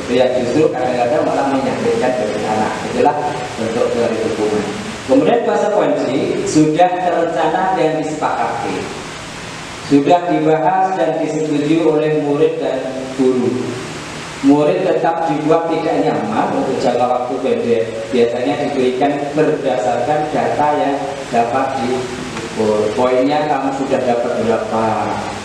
Itu yang justru kadang-kadang malah menyakitkan bagi anak. Itulah bentuk dari hukuman. Kemudian konsekuensi sudah terencana dan disepakati, sudah dibahas dan disetujui oleh murid dan guru. Murid tetap dibuat tidak nyaman untuk jangka waktu pendek. Biasanya diberikan berdasarkan data yang dapat diukur. Poinnya kamu sudah dapat berapa?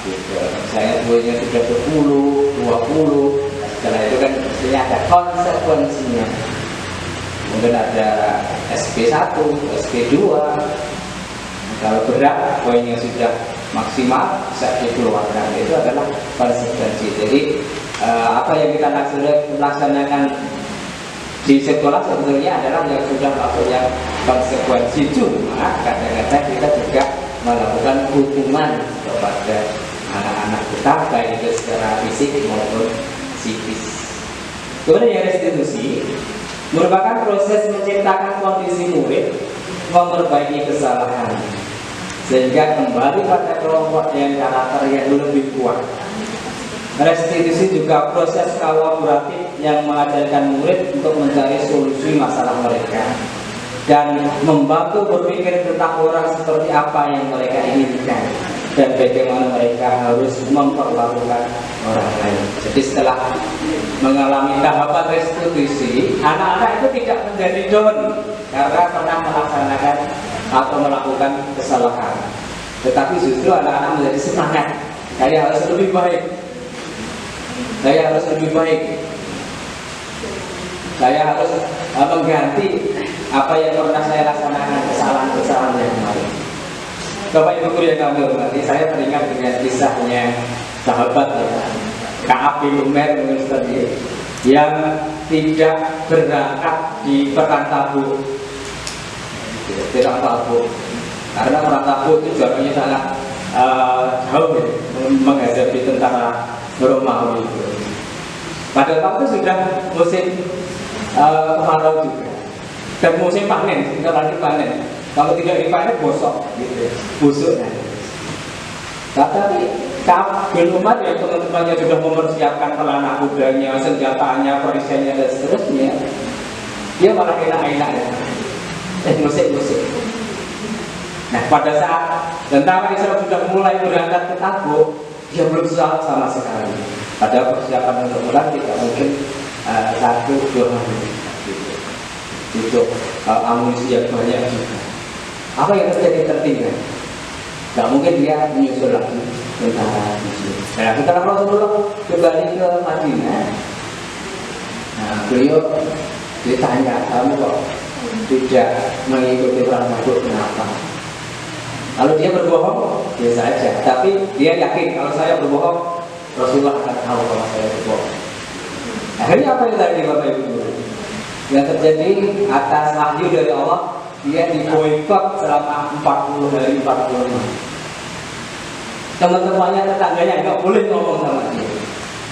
Gitu. Misalnya poinnya sudah 10, 20. Setelah itu kan mestinya ada konsekuensinya. Mungkin ada SP1, SP2. Kalau berat, poinnya sudah maksimal bisa dikeluarkan. Itu adalah konsekuensi. Jadi apa yang kita laksanakan di sekolah sebetulnya adalah yang sudah masuk yang konsekuensi. Cuma kadang-kadang kita juga melakukan hukuman kepada anak-anak kita, baik itu secara fisik maupun psikis. Kemudian yang restitusi merupakan proses menciptakan kondisi murid memperbaiki kesalahan sehingga kembali pada kelompok yang karakter yang lebih kuat. Restitusi juga proses kolaboratif yang mengajarkan murid untuk mencari solusi masalah mereka dan membantu berpikir tentang orang seperti apa yang mereka inginkan dan bagaimana mereka harus memperlakukan orang lain. Jadi setelah mengalami tahapan restitusi, anak-anak itu tidak menjadi down karena pernah melaksanakan atau melakukan kesalahan, tetapi justru anak-anak menjadi semangat. Saya harus lebih baik. Saya harus lebih baik. Saya harus mengganti apa yang pernah saya laksanakan, kesalahan-kesalahan yang kemarin. Bapak Ibu guru yang kami hormati, saya teringat dengan kisahnya sahabat ya, Ka'ab bin Umar yang tidak berangkat di perang Tabuk. Perang Tabuk, karena perang Tabuk itu jaraknya sangat jauh ya, menghadapi tentara Romawi. Pada waktu sudah musim kemarau juga dan musim panen, kita lagi panen. Kalau tidak dipanen bosok, gitu, busuknya. Tapi Ka'ab bin Umar yang teman-temannya sudah mempersiapkan pelana kudanya, senjatanya, perisainya dan seterusnya, dia malah enak-enak ya, musik-musik. Nah, pada saat tentara Israel sudah mulai berangkat ke Tabuk, dia belum siap sama sekali. Padahal persiapan untuk pulang tidak mungkin 1-2 hari gitu. Untuk amunisi yang banyak juga. Apa yang terjadi tertinggal? Tidak mungkin dia menyusul lagi tentara musuh. Nah, setelah Rasulullah kembali ke Madinah, nah beliau ditanya, kamu kok tidak mengikuti perang Tabuk, kenapa? Kalau dia berbohong, biasa aja. Tapi dia yakin kalau saya berbohong, Rasulullah akan tahu kalau saya berbohong. Akhirnya apa yang terjadi Bapak Ibu? Yang terjadi atas wahyu dari Allah, dia diboikot selama 40 hari 40 malam. Teman-temannya, tetangganya nggak boleh ngomong sama dia.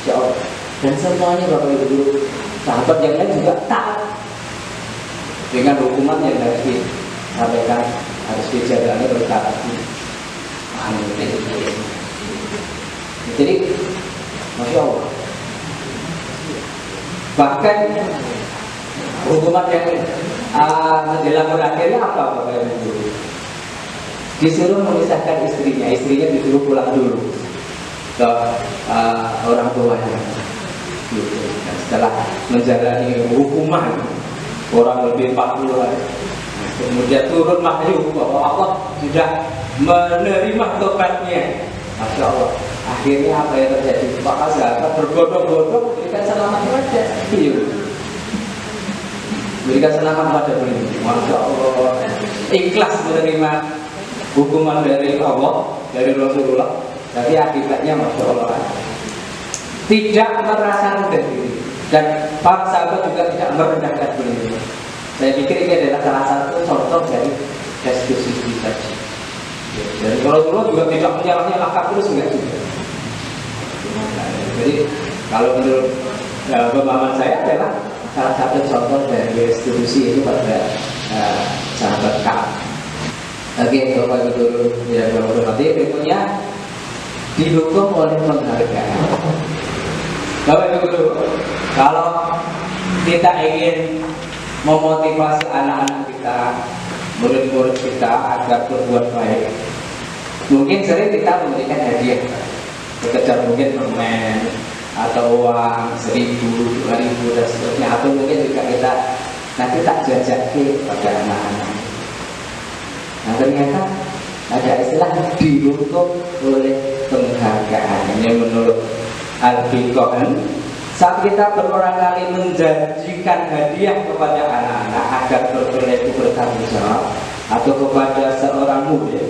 Jauh. Dan semuanya Bapak Ibu, sahabat yang lain juga taat dengan hukuman yang harus disampaikan, harus dijalani berkata. Jadi, Masya Allah. Bahkan hukuman yang menjelang berakhirnya apa Bapak Ibu? Disuruh memisahkan istrinya disuruh pulang dulu ke orang tuanya. Gitu. Nah, setelah menjalani hukuman kurang lebih 40 hari, kemudian turun wahyu bahwa Allah sudah menerima tobatnya. Masya Allah. Akhirnya apa yang terjadi? Maka sahabat berbondong-bondong memberikan selamat kepada beliau. Berikan selamat kepada beliau. Masya Allah. Ikhlas menerima hukuman dari Allah, dari Rasulullah. Tapi akibatnya Masya Allah, tidak merasa rendah diri. Dan para sahabat juga tidak merendahkan beliau. Saya pikir ini adalah salah satu contoh dari restitusi tadi. Dan kalau juga tidak menyalahkan terus enggak juga. Jadi kalau menurut pemahaman saya adalah salah satu contoh dari restitusi itu pada sahabat Ka'ab. Oke, Bapak Ibu Guru yang saya hormati, berikutnya dihukum oleh penghargaan. Bapak Ibu Guru, kalau kita ingin memotivasi anak-anak kita, murid-murid kita agar berbuat baik, mungkin sering kita memberikan hadiah, sekedar mungkin permen atau uang 1.000, 2.000 dan seterusnya, atau mungkin juga kita nanti tak jajaki pada anak-anak. Nah ternyata ada istilah dihukum oleh penghargaan. Ini menurut Al-Fiqhan, saat kita berulang kali menjanjikan hadiah kepada anak-anak agar berperilaku bertanggung jawab, atau kepada seorang murid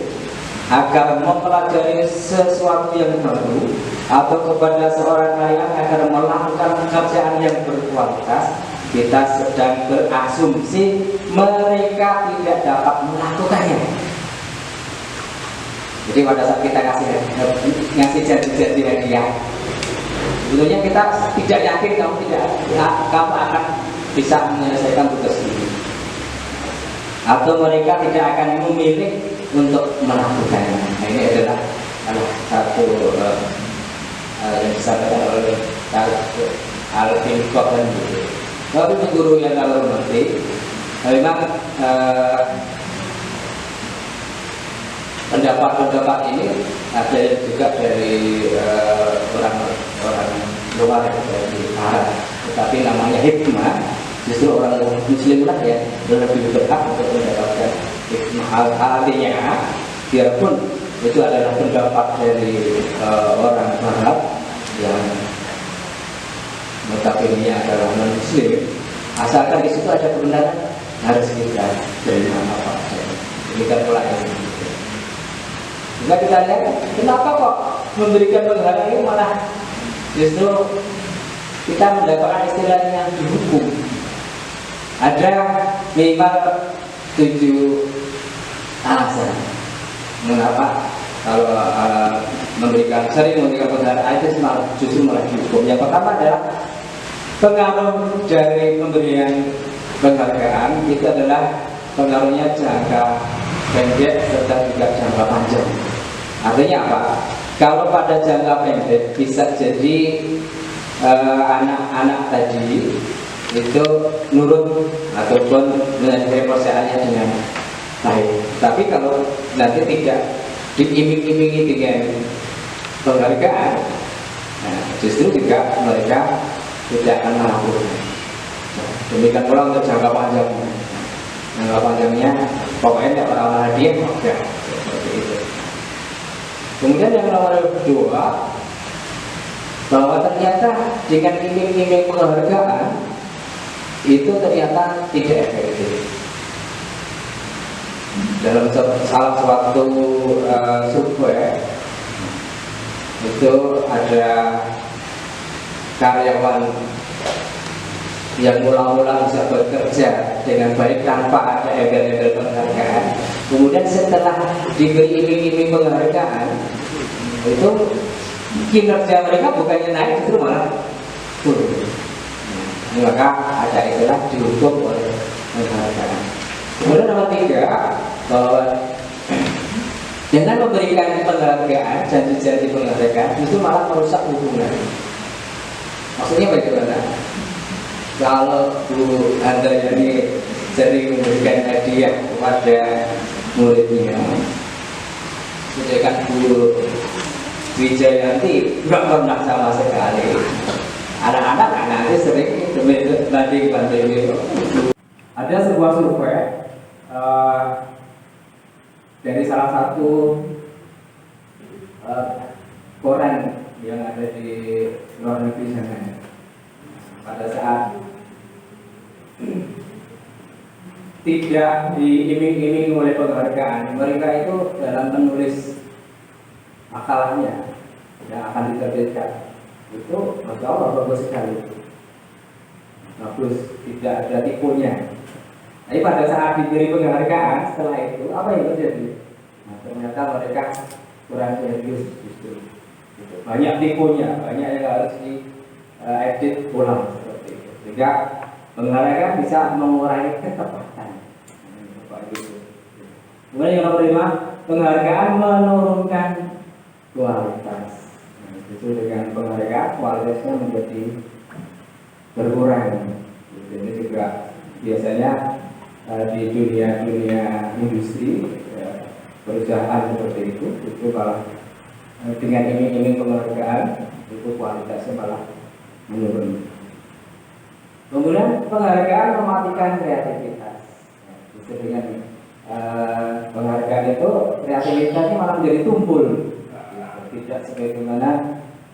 agar mempelajari sesuatu yang baru, atau kepada seorang karyawan agar melakukan pekerjaan yang berkualitas, kita sedang berasumsi mereka tidak dapat melakukannya. Jadi pada saat kita ngasih janji-janji hadiah, sebetulnya kita tidak yakin kamu akan bisa menyelesaikan tugas ini, atau mereka tidak akan memilih untuk melakukannya. Nah, ini adalah satu yang disampaikan oleh Al-Fiqhan. Bapak Ibu Guru yang saya hormati, memang pendapat-pendapat ini ada juga dari orang luar, dari Arab, tetapi namanya hikmah. Justru orang Muslim lah ya lebih berhak untuk mendapatkan hikmah. Artinya biarpun itu adalah pendapat dari orang Arab yang notabene adalah non Muslim, asalkan di situ ada kebenaran harus kita terima apa saja. Demikian pula ini. Jika kita lihat kenapa kok memberikan penghargaan ini malah justru kita mendapatkan istilahnya dihukum. Ada minimal 7 alasan mengapa kalau sering memberikan penghargaan itu justru malah dihukum. Yang pertama adalah pengaruh dari pemberian penghargaan itu adalah pengaruhnya jangka pendek serta juga jangka panjang. Artinya apa? Kalau pada jangka pendek bisa jadi anak-anak tadi itu nurut ataupun menyelesaikan pekerjaannya dengan baik. Tapi kalau nanti tidak diiming-imingi dengan penghargaan, nah, justru juga mereka tidak akan melakukan. Demikian pula untuk jangka panjangnya. Jangka panjangnya pokoknya tidak pernah hadiah, ya, seperti itu. Kemudian yang nomor 2, bahwa ternyata dengan iming-iming penghargaan itu ternyata tidak efektif. Dalam salah suatu survei itu ada karyawan yang mula-mula bisa bekerja dengan baik tanpa ada embel-embel penghargaan. Kemudian setelah diberi iming-iming penghargaan, itu kinerja mereka bukannya naik, justru malah turun. Maka ada istilah dihukum oleh penghargaan. Kemudian nomor 3, bahwa dengan memberikan penghargaan, janji-janji penghargaan itu malah merusak hubungan. Maksudnya bagaimana? Kalau Bu Anda ini sering memberikan hadiah kepada muridnya, sedangkan Bu Wijayanti nggak pernah sama sekali. Anak-anak nanti sering banding-banding itu. Ada sebuah survei dari salah satu koran yang ada di luar negeri sana. Pada saat tidak diiming-iming oleh penghargaan, mereka itu dalam menulis makalahnya yang akan diterbitkan itu masya Allah bagus sekali, bagus, tidak ada tipunya. Tapi pada saat diberi penghargaan setelah itu apa yang terjadi? Nah, ternyata mereka kurang serius justru. Gitu. Banyak tipunya, banyak yang harus diedit ulang seperti itu. Sehingga penghargaan bisa mengurangi ketepatan. Kemudian yang nomor 5, penghargaan menurunkan kualitas. Nah, itu dengan penghargaan kualitasnya menjadi berkurang. Ini juga biasanya di dunia industri ya, perusahaan seperti itu malah dengan iming-iming penghargaan itu kualitasnya malah menurun. Kemudian penghargaan mematikan kreativitas. Ya, itu dengan penghargaan itu kreativitasnya malah menjadi tumpul, tidak sebagaimana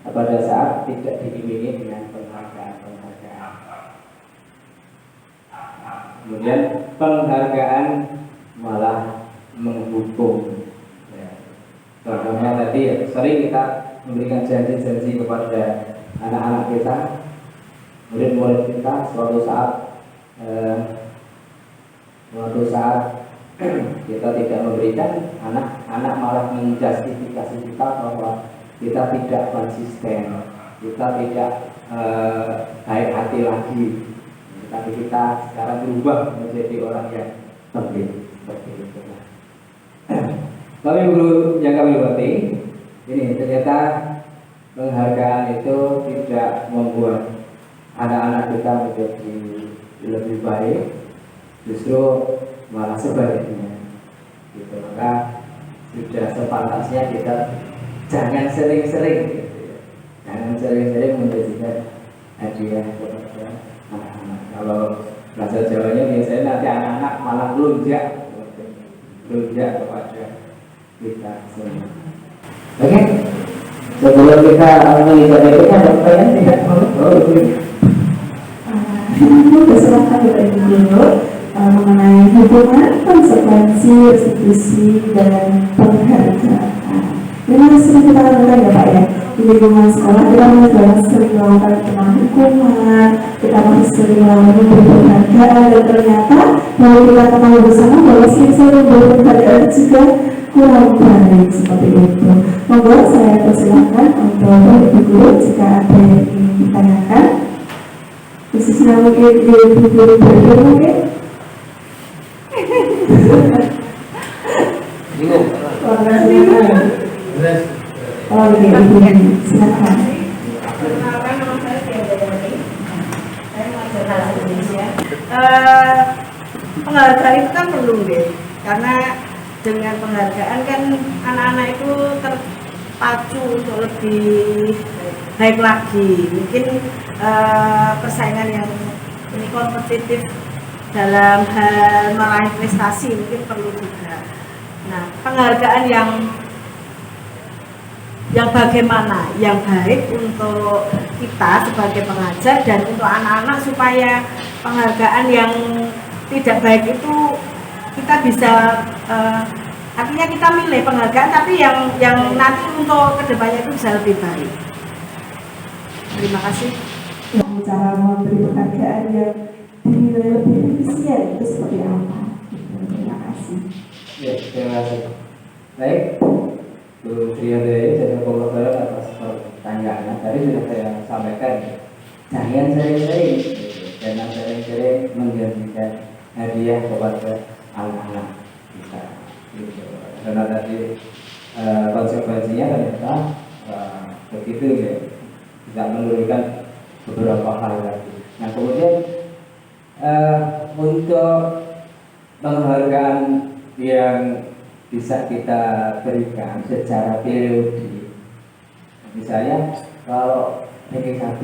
pada saat tidak diiringi dengan penghargaan. Kemudian penghargaan malah menghukum. Ya. Contohnya tadi ya, sering kita memberikan janji-janji kepada anak-anak kita, murid-murid kita, suatu saat kita tidak memberikan, anak-anak malah menjustifikasi kita bahwa kita tidak konsisten, kita tidak baik hati lagi, tapi kita sekarang berubah menjadi orang yang tembik seperti itu. Tapi guru yang kami hormati, ini ternyata penghargaan itu tidak membuat anak-anak kita menjadi lebih baik, justru malah sebaliknya. Gitu. Maka sudah sepantasnya kita jangan sering-sering, gitu ya. Jangan sering-sering menjadikan hadiah kepada anak-anak. Kalau bahasa Jawanya biasanya nanti anak-anak malah melunjak kepada kita semua. Oke, sebelum kita melihat itu kan ada pertanyaan tidak? Aku berserahkan kepada Ibu Guru mengenai hubungan konsekuensi, restitusi dan penghargaan. Memang sering kita lakukan ya Pak ya, di lingkungan sekolah kita masih sering melakukan tentang hukuman, kita masih sering melakukan penghargaan, dan ternyata kalau kita ketahui bersama bahwa sering penghargaan juga kurang baik seperti itu. Monggo saya persilakan untuk Ibu Guru jika ada yang ingin ditanyakan, khususnya mungkin Ibu Guru belajar mungkin. Oh iya, silakan. Perkenalkan, nama saya Tia Dani. Saya mengajar bahasa Indonesia. Penghargaan itu kan perlu deh, karena dengan penghargaan kan anak-anak itu terpacu untuk lebih baik lagi. Mungkin persaingan yang ini kompetitif dalam hal meraih prestasi mungkin perlu juga. Nah, penghargaan yang bagaimana yang baik untuk kita sebagai pengajar dan untuk anak-anak supaya penghargaan yang tidak baik itu kita bisa artinya kita milih penghargaan tapi yang nanti untuk kedepannya itu bisa lebih baik. Terima kasih. Cara memberi penghargaan yang dinilai lebih efisien itu seperti apa? Terima kasih. Ya, terima kasih. Baik, Bu Triandaya, saya pengorbanan atas pertanyaannya. Tadi sudah saya sampaikan, jangan sering-sering menjanjikan hadiah kepada anak-anak kita. Gitu. Karena tadi konsekuensinya ternyata begitu ya, tidak menurunkan beberapa hal lagi. Nah kemudian untuk penghargaan yang bisa kita berikan secara periode, misalnya kalau ranking 1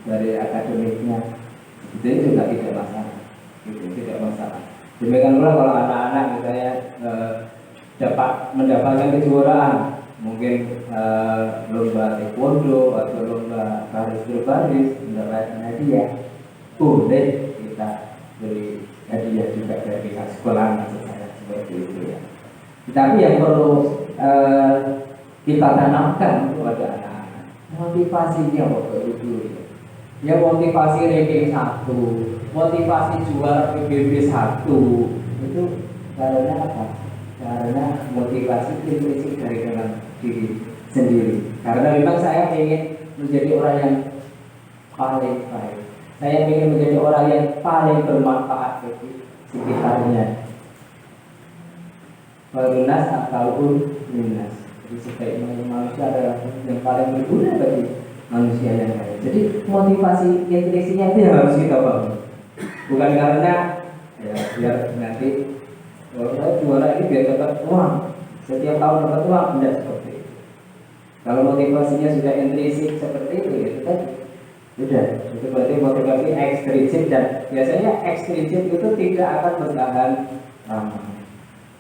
dari akademiknya itu juga tidak masalah, tidak masalah. Demikian pula kalau anak-anak misalnya mendapatkan kejuaraan, mungkin lomba taekwondo atau lomba baris berbaris, mendapatkan hadiah, boleh kita beri hadiah juga dari pihak sekolah seperti itu ya. Tapi yang perlu kita tanamkan kepada anak-anak, motivasinya waktu itu ya. Ya motivasi ranking 1 motivasi jual PBB 1 itu karena apa? Karena motivasi intrinsik dari dalam diri sendiri. Karena memang saya ingin menjadi orang yang paling baik. Saya ingin menjadi orang yang paling bermanfaat bagi sekitarnya. Barunas akalun minnas. Jadi sebaik-baiknya manusia adalah yang paling berguna bagi manusia yang lain. Jadi motivasi intrinsiknya itu yang harus kita bangun. Bukan karena ya biar nanti kalau juara ini biar dapat uang, setiap tahun dapat uang, tidak seperti itu. Kalau motivasinya sudah intrinsik seperti itu, ya tadi sudah, itu berarti motivasi ekstrinsik, dan biasanya ekstrinsik itu tidak akan bertahan lama.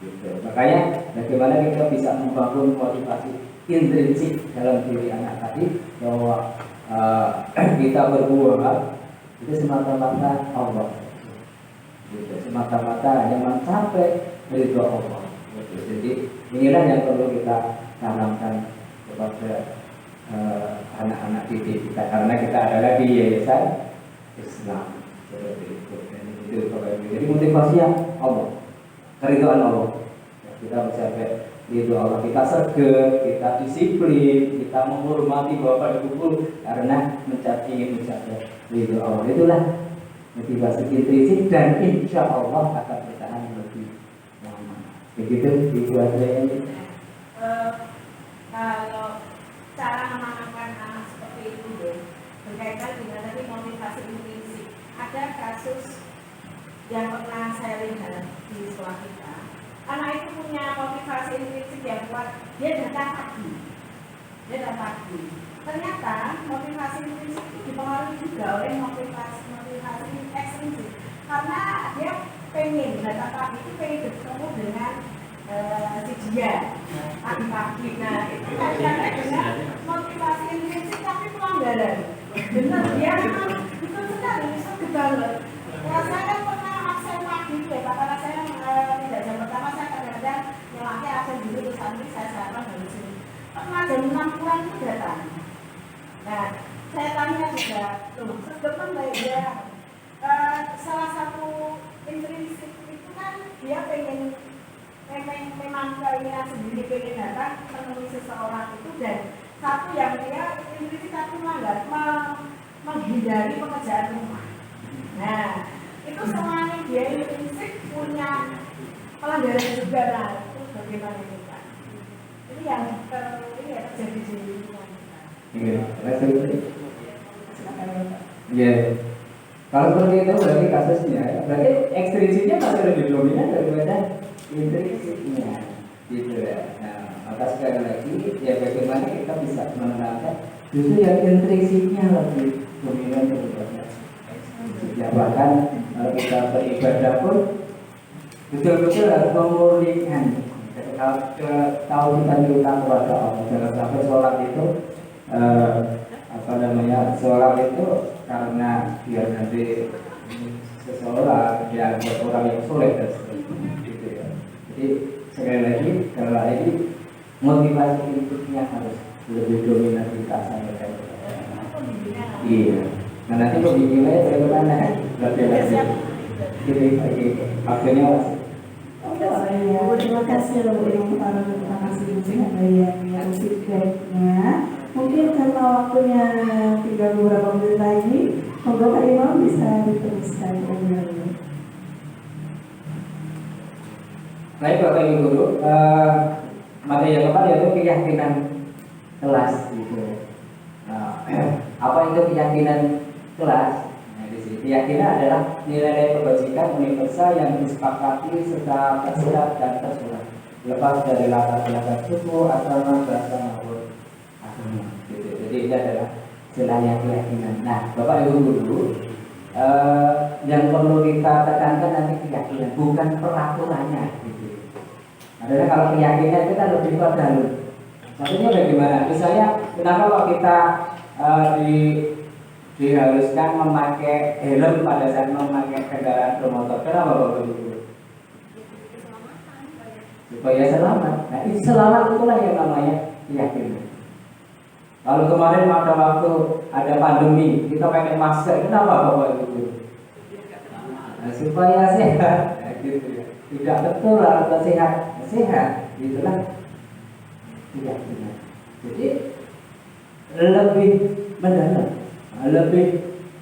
Gitu. Makanya bagaimana kita bisa membangun motivasi intrinsik dalam diri anak tadi, bahwa kita berbuat itu semata-mata Allah, gitu. Semata-mata hanya mencapai ridho Allah, gitu. Jadi inilah yang perlu kita tanamkan kepada anak-anak didik kita, karena kita adalah di yayasan Islam seperti itu. Dan itu jadi motivasinya Allah, keridhaan Allah. Ya, kita mencapai ridho Allah, kita sergap, kita disiplin, kita menghormati bapak ibu guru karena mencapai ridho Allah. Itulah motivasi intrinsik, dan insya Allah akan bertahan lebih lama. Begitu Ibu Adrian. Kalau cara menanamkan anak seperti itu ya, berkaitan dengan tadi motivasi intrinsik. Ada kasus yang pernah saya lihat di sekolah kita. Anak itu punya motivasi intrinsik yang kuat, dia datang pagi. Ternyata motivasi intrinsik itu dipengaruhi juga oleh motivasi ekstrinsik, karena dia pengen datang pagi itu pengen bertemu dengan si dia pagi-pagi. Nah itu kadang-kadang dengan motivasi intrinsik tapi pelanggaran. Benar, dia memang betul sekali, itu banget. Ya, saya kan pernah absen pagi ya, karena saya tidak jam pertama, saya kadang-kadang nyelaknya absen dulu, terus nanti saya sarapan dari sini. Pernah jam 6 kurang itu datang. Nah, saya tanya juga, loh, sebetulnya dia salah satu intrinsik itu kan dia memang keinginan sendiri, pengen datang menemui seseorang itu, dan satu yang dia intrinsik tapi menghindari pekerjaan rumah. Nah, itu semuanya dia intrinsik punya pelanggaran juga. Nah, itu bagaimana itu Pak? Ini yang terjadi di lingkungan kita. Iya, iya. Kalau seperti itu berarti kasusnya, berarti ekstrinsiknya masih lebih dominan daripada intrinsiknya, gitu ya. Nah, maka sekali lagi, ya bagaimana kita bisa menerapkan justru yang intrinsiknya lebih dominan daripada ekstrinsik. Bahkan kalau kita beribadah pun betul-betul harus memurnikan. Kalau kita minta kepada Allah, jangan sampai sholat itu sholat itu karena biar nanti seseorang yang buat orang yang sulit dan sebagainya, gitu ya. Jadi sekali lagi, kalau ini motivasi intinya harus lebih dominan kita sampaikan. Iya. Nah nanti pembimbingannya bagaimana? Jadi akhirnya terima kasih untuk para terima kasih yang feedbacknya. Mungkin karena waktunya tinggal beberapa menit lagi, monggo Pak Imam bisa diteruskan obrolannya. Baik Bapak Ibu Guru, materi yang keempat yaitu keyakinan kelas, gitu. Nah, apa itu keyakinan kelas? Nah, di sini keyakinan adalah nilai-nilai kebajikan universal yang disepakati secara tersirat dan tersurat, lepas dari latar belakang suku, agama, bahasa maupun agama. Gitu. Jadi ini adalah istilahnya keyakinan. Nah, Bapak Ibu Guru, yang perlu kita tekankan nanti keyakinan, bukan peraturannya. Gitu. Adalah kalau keyakinan itu kan lebih pada maksudnya bagaimana? Misalnya, kenapa kalau kita diharuskan memakai helm pada saat memakai kendaraan bermotor? Kenapa Bapak Ibu? Supaya selamat. Nah, selamat itulah yang namanya keyakinan. Lalu kemarin pada waktu ada pandemi, kita pakai masker. Kenapa Bapak Ibu? supaya sehat, nah, gitu ya. Tidak betul atau sehat, itulah keyakinan. Jadi lebih mendalam, lebih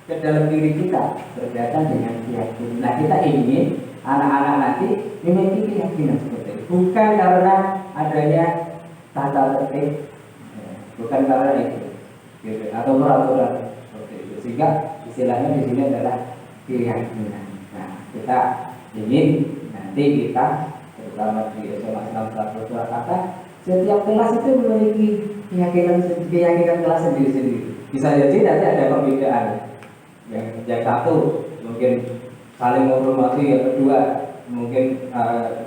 ke dalam diri kita berkaitan dengan keyakinan. Nah, kita ingin anak-anak nanti memiliki keyakinan seperti itu, bukan karena adanya tata tertib, bukan karena itu, gitu, atau peraturan seperti itu. Sehingga istilahnya di sini adalah keyakinan. Nah, kita ingin nanti kita terutama di SMA Islam Surakarta setiap kelas itu memiliki keyakinan kelas sendiri-sendiri. Bisa jadi nanti ada perbedaan. Yang satu mungkin saling menghormati, yang kedua mungkin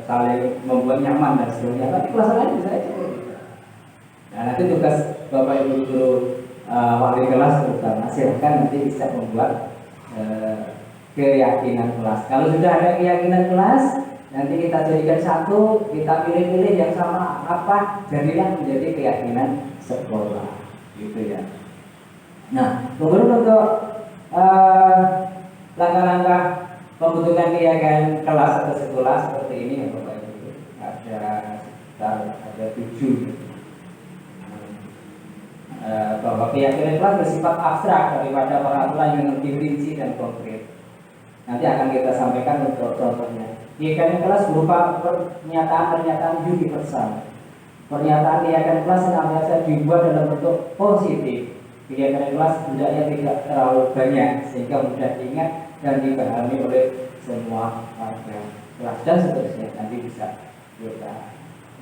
saling membuat nyaman dan seterusnya. Tapi kelas lain bisa aja. Nah, nanti tugas Bapak Ibu guru wali kelas terutama silakan nanti bisa membuat keyakinan kelas. Kalau sudah ada keyakinan kelas, nanti kita jadikan satu, kita pilih-pilih yang sama apa, jadilah menjadi keyakinan sekolah, gitu ya. Nah, kemudian untuk langkah-langkah pembentukan keyakinan kelas atau sekolah seperti ini ya Bapak Ibu, ada 7. Bahwa keyakinan kelas bersifat abstrak daripada peraturan yang lebih rinci dan konkret. Nanti akan kita sampaikan untuk contohnya. Keyakinan kelas berupa pernyataan-pernyataan universal. Pernyataan keyakinan kelas senantiasa dibuat dalam bentuk positif. Keyakinan kelas hendaknya tidak terlalu banyak sehingga mudah diingat dan dipahami oleh semua warga kelas dan seterusnya. Nanti bisa kita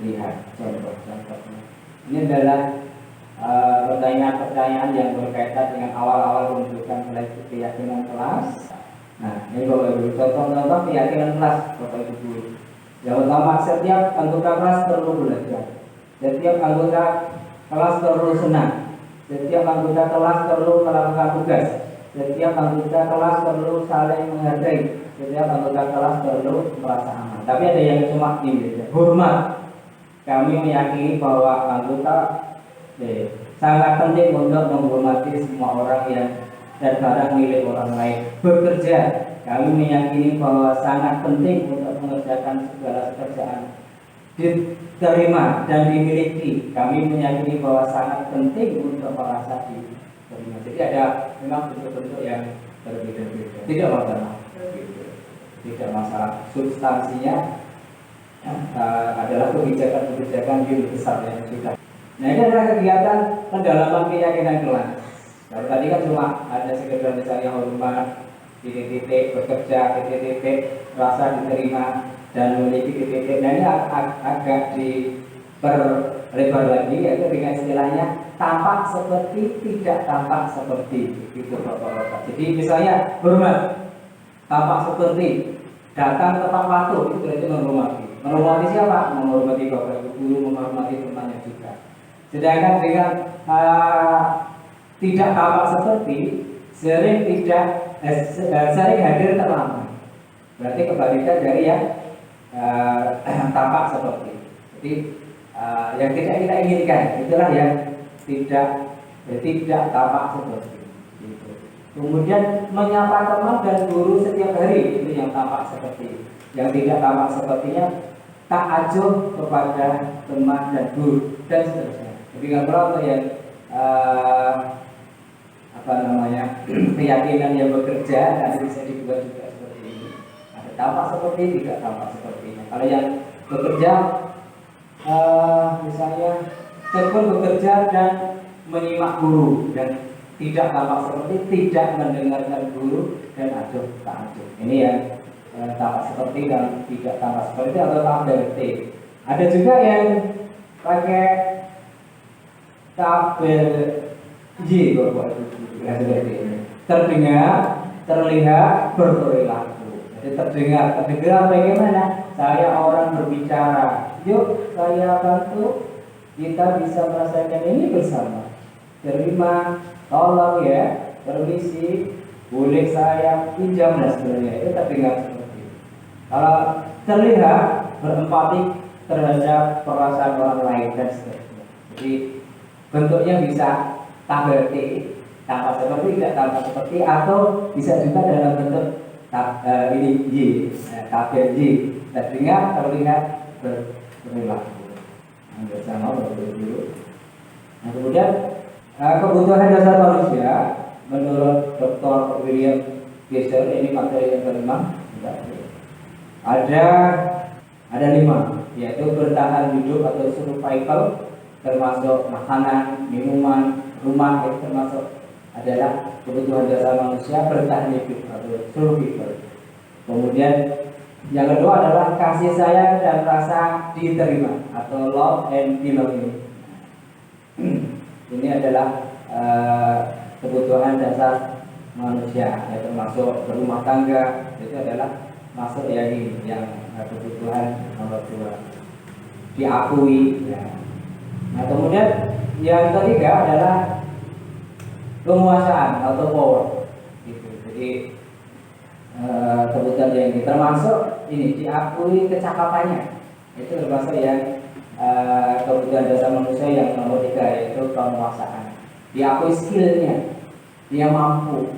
lihat contoh-contohnya. Ini adalah pertanyaan-pertanyaan yang berkaitan dengan awal-awal pembentukan keyakinan kelas. Nah, ini Bapak Ibu, contoh-contoh keyakinan kelas Bapak Ibu guru. Yang pertama, setiap anggota kelas perlu belajar. Setiap anggota kelas perlu senang. Setiap anggota kelas perlu melakukan tugas. Setiap anggota kelas perlu saling menghargai. Setiap anggota kelas perlu merasa aman. Tapi ada yang cuma ini, hormat. Kami meyakini bahwa anggota sangat penting untuk menghormati semua orang yang dan barang milik orang lain. Bekerja, kami meyakini bahwa sangat penting untuk mengerjakan segala pekerjaan diterima dan dimiliki. Kami meyakini bahwa sangat penting untuk merasa diterima. Jadi ada memang bentuk-bentuk yang berbeda-beda. Tidak masalah, tidak masalah. Substansinya adalah kebijakan-kebijakan yang besar yang sudah. Nah, ini adalah kegiatan pendalaman keyakinan kelas. Kalau tadi kan cuma ada sekedar misalnya hormat, titik-titik, bekerja, titik-titik, rasa diterima dan memiliki titik-titik. Nah, ini agak diperlebar lagi, yaitu dengan istilahnya tampak seperti, tidak tampak seperti, gitu Bapak-bapak. Jadi misalnya hormat, tampak seperti, datang tepat waktu, itu berarti menghormati. Menghormati siapa? Menghormati Bapak Ibu guru, menghormati temannya juga. Sedangkan dengan tidak tampak seperti, sering hadir terlambat. Berarti kebalikan dari yang tampak seperti. Jadi yang tidak kita inginkan itulah yang tidak tampak seperti. Gitu. Kemudian menyapa teman dan guru setiap hari, itu yang tampak seperti. Yang tidak tampak sepertinya tak acuh kepada teman dan guru dan seterusnya. Jadi kalau yang keyakinan yang bekerja nanti bisa dibuat juga seperti ini. Ada tampak seperti, tidak tampak seperti ini. Kalau yang bekerja misalnya tekun bekerja dan menyimak guru dan tidak tampak seperti, tidak mendengarkan guru dan acuh tak acuh. Ini yang tampak seperti dan tidak tampak seperti atau tambah T. Ada juga yang pakai tabel Y, Bapak Ibu, seperti ini. Terdengar, terlihat, berperilaku. Jadi terdengar bagaimana? Saya orang berbicara. Yuk, saya bantu. Kita bisa merasakan ini bersama. Terima, tolong ya, permisi, boleh saya pinjam dan sebagainya. Itu terdengar seperti itu. Kalau terlihat, berempati terhadap perasaan orang lain dan sebagainya. Jadi bentuknya bisa tambah T, tampak seperti, tidak tampak seperti, atau bisa juga dalam bentuk ini Y, tabel Y, terlihat berperilaku. Anda sama dulu. Nah, kemudian kebutuhan dasar manusia menurut Dr. William Geiser, ini materi yang kelima, ada 5, yaitu bertahan hidup atau survival, termasuk makanan, minuman, rumah, itu termasuk adalah kebutuhan dasar manusia bertahan hidup atau survival. Kemudian yang kedua adalah kasih sayang dan rasa diterima atau love and belonging. Ini adalah kebutuhan dasar manusia, ya, termasuk berumah tangga, itu adalah masuk ya ini yang kebutuhan nomor 2, diakui. Ya. Nah, kemudian yang ketiga adalah penguasaan atau power. Gitu. Jadi kebutuhan yang ini termasuk ini diakui kecakapannya, itu termasuk yang kebutuhan dasar manusia yang nomor 3, yaitu penguasaan. Diakui skillnya, dia mampu,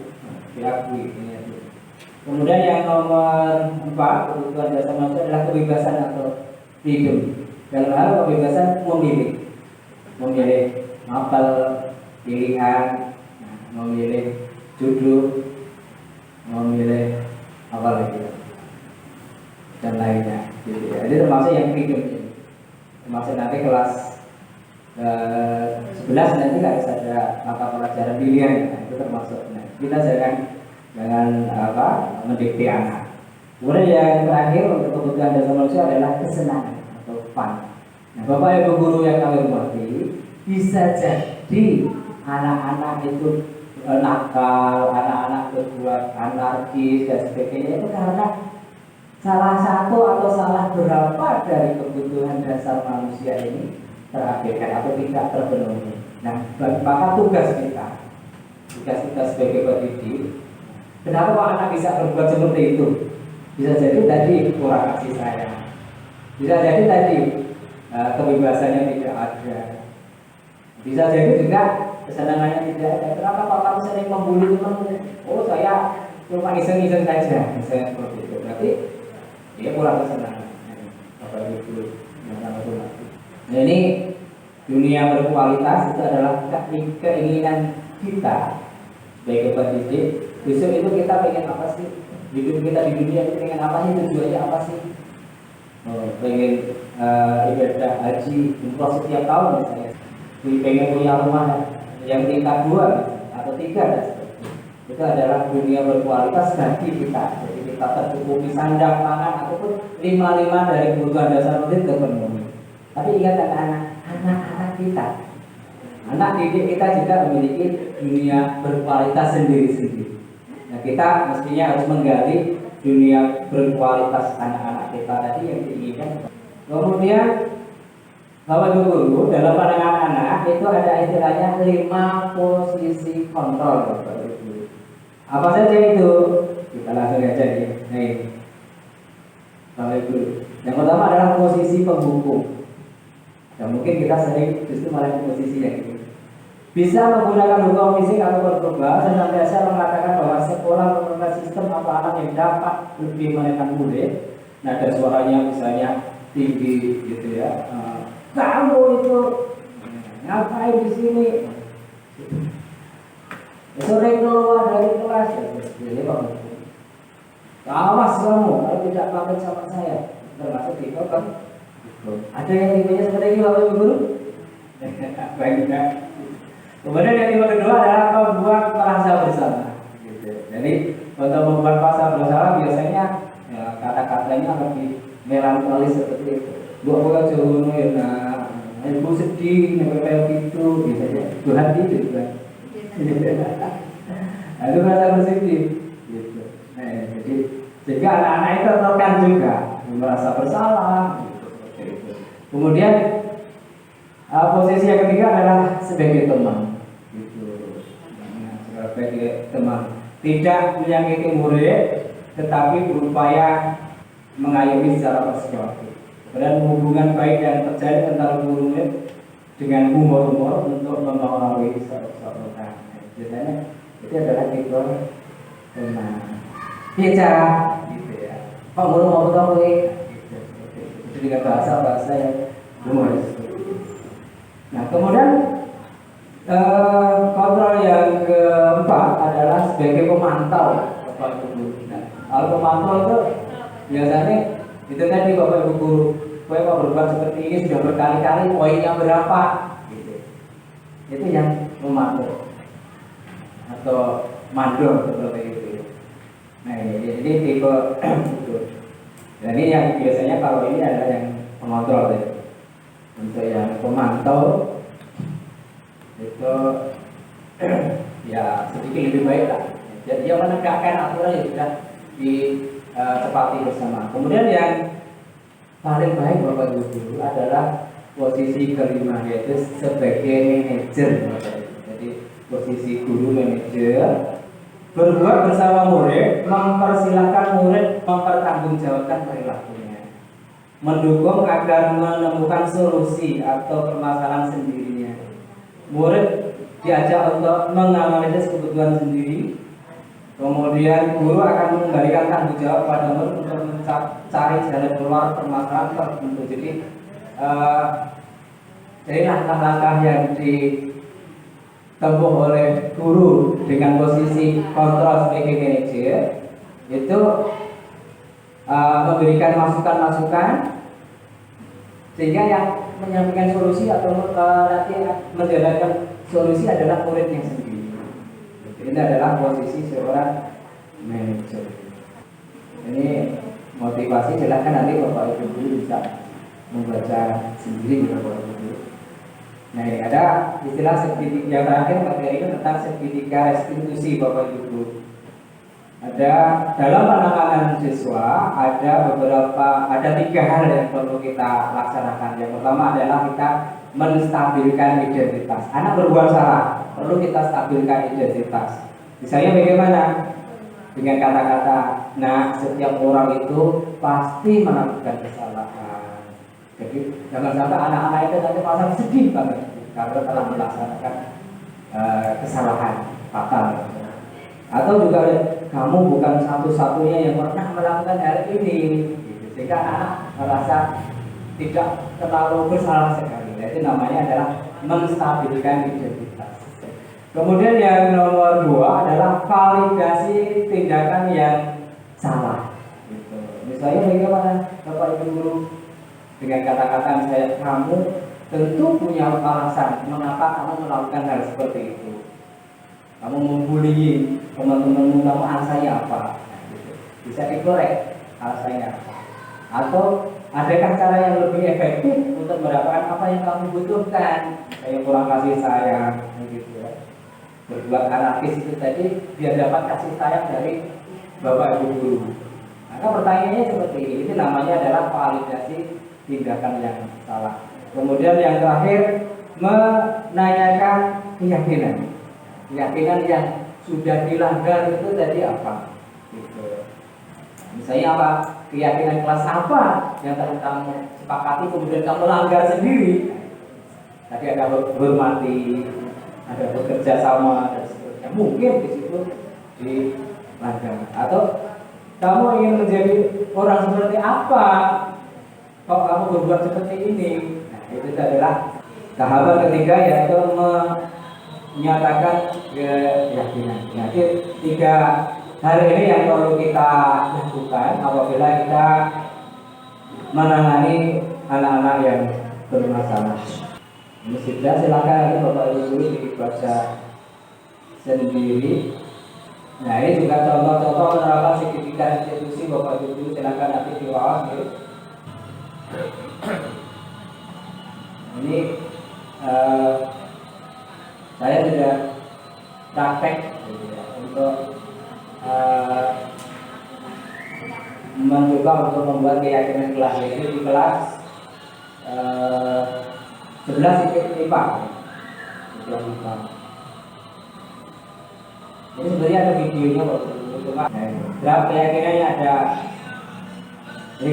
diakui. Kemudian yang nomor 4, kebutuhan dasar manusia adalah kebebasan atau freedom. Dalam hal kebebasan memilih mapel, pilihan, memilih judul, memilih apa lagi dan lainnya. Jadi termasuk yang freedom. Termasuk nanti kelas 11 nanti harus ada mata pelajaran pilihan, nah, itu termasuk. Nah, kita jangan mendikte anak. Kemudian yang terakhir untuk kebutuhan dasar manusia adalah kesenangan atau fun. Nah, Bapak Ibu guru yang kami hormati, bisa jadi anak-anak itu nakal, anak-anak berbuat anarkis dan sebagainya itu karena salah satu atau salah berapa dari kebutuhan dasar manusia ini terabaikan atau tidak terpenuhi. Nah, maka tugas kita sebagai pendidik, kenapa anak bisa berbuat seperti itu? Bisa jadi tadi kurang kasih sayang, bisa jadi tadi kebebasannya tidak ada, bisa jadi juga kesenangannya tidak ada. Kenapa Pak kamu sering membuli teman? Oh, saya cuma iseng-iseng saja, misalnya seperti itu. Berarti dia kurang kesenangan. Bapak Ibu yang sangat hormati. Nah, ini dunia berkualitas itu adalah keinginan kita sebagai pendidik. Besok itu kita pengen apa sih? Hidup kita di dunia itu pengen apa sih? Tujuannya apa sih? Pengen ibadah haji umroh setiap tahun misalnya. Pengen punya rumah yang tingkat 2 atau 3 dan sebagainya. Itu adalah dunia berkualitas bagi kita. Jadi kita tercukupi sandang, pangan ataupun 5 dari kebutuhan dasar itu terpenuhi. Tapi ingat anak-anak kita, anak didik kita juga memiliki dunia berkualitas sendiri-sendiri. Nah, kita mestinya harus menggali dunia berkualitas anak-anak kita tadi yang diinginkan. Kemudian Bapak Ibu guru, dalam pandangan anak itu ada istilahnya 5 posisi kontrol, Bapak Ibu. Apa saja itu? Kita langsung aja ya. Nah, Bapak Ibu. Yang pertama adalah posisi penghukum. Dan mungkin kita sering justru malah di posisi yang ini. Bisa menggunakan hukum fisik atau verbal, senantiasa mengatakan bahwa sekolah merupakan sistem atau alat yang dapat lebih menekan murid. Nada suaranya misalnya tinggi gitu ya. Kamu itu ngapain di sini? Sore keluar dari kelas. Jadi Bapak, awas kamu kalau tidak pamit sama saya. Termasuk itu kan. Ada yang tipenya seperti ini Bapak Ibu guru? Banyak. Kemudian yang tipe kedua adalah membuat merasa bersalah. Gitu. Jadi untuk membuat merasa bersalah biasanya ya, kata-katanya lebih melankolis seperti itu. Buat jauh ya, ibu sedih, kayak gitu, gitu ya. Tuhan itu kan. Itu merasa bersedih. Gitu. Nah, jadi sehingga anak-anak itu tertekan juga merasa bersalah. Gitu. Kemudian posisi yang ketiga adalah sebagai teman. Sebagai teman, tidak menyakiti murid, tetapi berupaya mengayomi secara persuasif. Dan hubungan baik yang terjadi antara guru murid dengan humor untuk mempengaruhi seseorang. Biasanya itu adalah tipe teman. Beca gitu ya. Kok mau tahu gitu. Itu dengan bahasa yang humoris. Nah, kemudian kontrol yang keempat adalah sebagai pemantau Bapak Ibu guru. Nah, kalau pemantau itu biasanya itu tadi Bapak Ibu guru, Bapak berbuat seperti ini sudah berkali-kali, poinnya berapa? Gitu. Itu yang memantau atau mandor seperti itu. Nah, ini tipe itu. Dan ini yang biasanya kalau ini adalah yang pengontrol ya. Untuk yang pemantau itu ya sedikit lebih baik lah. Jadi dia menegakkan aturan yang sudah ditepati bersama. Kemudian yang paling baik Bapak Ibu guru adalah posisi kelima, yaitu sebagai manajer. Jadi posisi guru manajer berbuat bersama murid, mempersilahkan murid mempertanggungjawabkan perilakunya, mendukung agar menemukan solusi atau permasalahan sendirinya. Murid diajak untuk menganalisis kebutuhan sendiri, kemudian guru akan mengembalikan tanggung jawab pada murid untuk mencari jalan keluar permasalahan tertentu. Jadi langkah-langkah yang ditempuh oleh guru dengan posisi kontrol sebagai manajer itu memberikan masukan-masukan sehingga yang menyampaikan solusi atau nanti menjalankan solusi adalah muridnya sendiri. Ini adalah posisi seorang manajer. Ini motivasi, silakan nanti Bapak Ibu guru bisa membaca sendiri Bapak Ibu guru. Nah, ini ada istilah segitiga yang terakhir materi ini tentang segitiga restitusi Bapak Ibu guru. Ada dalam penanganan siswa ada tiga hal yang perlu kita laksanakan. Yang pertama adalah kita menstabilkan identitas. Anak berbuat salah, perlu kita stabilkan identitas. Misalnya bagaimana? Dengan kata-kata, nah setiap orang itu pasti melakukan kesalahan. Jadi jangan sampai anak-anak itu nanti merasa sedih banget karena telah melaksanakan kesalahan fatal. Atau juga kamu bukan satu-satunya yang pernah melakukan hal ini, sehingga anak merasa tidak terlalu bersalah sekali. Nah, itu namanya adalah menstabilkan identitas. Kemudian yang nomor 2 adalah validasi tindakan yang salah. Gitu. Misalnya bagaimana Bapak Ibu guru dengan kata-kata misalnya kamu tentu punya alasan mengapa kamu melakukan hal seperti itu. Kamu membuli teman-temanmu, kamu alasannya apa? Nah, gitu. Bisa dikorek alasannya apa? Atau adakah cara yang lebih efektif untuk mendapatkan apa yang kamu butuhkan? Kayak kurang kasih sayang, gitu ya. Berbuat anarkis itu tadi biar dapat kasih sayang dari Bapak Ibu guru. Maka pertanyaannya seperti ini. Ini namanya adalah validasi tindakan yang salah. Kemudian yang terakhir menanyakan keyakinan. Keyakinan yang sudah dilanggar itu tadi apa? Gitu. Misalnya apa? Keyakinan kelas apa yang tadi kamu sepakati kemudian kamu langgar sendiri? Tadi ada hormati, ada bekerja sama dan sebagainya. Mungkin di situ dilanggar. Atau kamu ingin menjadi orang seperti apa? Kok kamu berbuat seperti ini? Nah, itu adalah tahapan ketiga, yaitu menyatakan keyakinan. Nah, itu 3 hal ini yang perlu kita lakukan apabila kita menangani anak-anak yang bermasalah. Ini sudah, silakan nanti Bapak Ibu guru dibaca sendiri. Nah, ini juga contoh-contoh penerapan segitiga institusi Bapak Ibu guru, silakan nanti diwawas ya. Ini saya sudah praktek untuk mencoba untuk membuat keyakinan kelas ini di kelas 11 IPA. Ini sebenarnya ada videonya waktu itu, cuma draft keyakinannya ada 5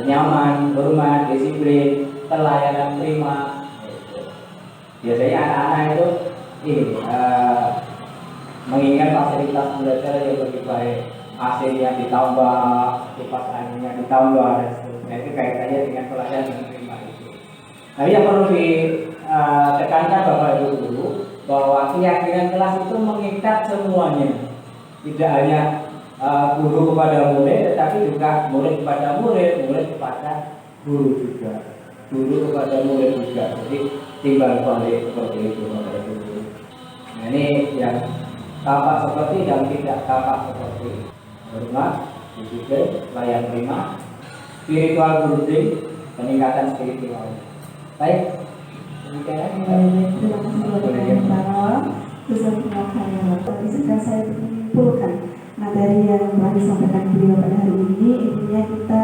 nyaman, hormat, disiplin, pelayanan prima. Biasanya anak-anak itu ini mengingat fasilitas belajar yang lebih baik, AC-nya ditambah, kipas anginnya ditambah dan seterusnya. Itu kaitannya dengan pelajaran yang terima itu. Nah, yang perlu ditekankan Bapak Ibu guru bahwa keyakinan kelas itu mengikat semuanya, tidak hanya guru kepada murid, tetapi juga murid kepada murid, murid kepada guru juga, guru kepada murid juga. Jadi timbal balik seperti itu Bapak Ibu guru. Nah, ini yang tampak seperti dan tidak tampak seperti hormat, disiplin, layak terima, spiritual boosting, peningkatan spiritual. Baik, demikian. Terima kasih kepada yang Bapak. Jazakumullah khairan. Izinkan saya menyimpulkan materi yang telah disampaikan beliau pada hari ini. Intinya kita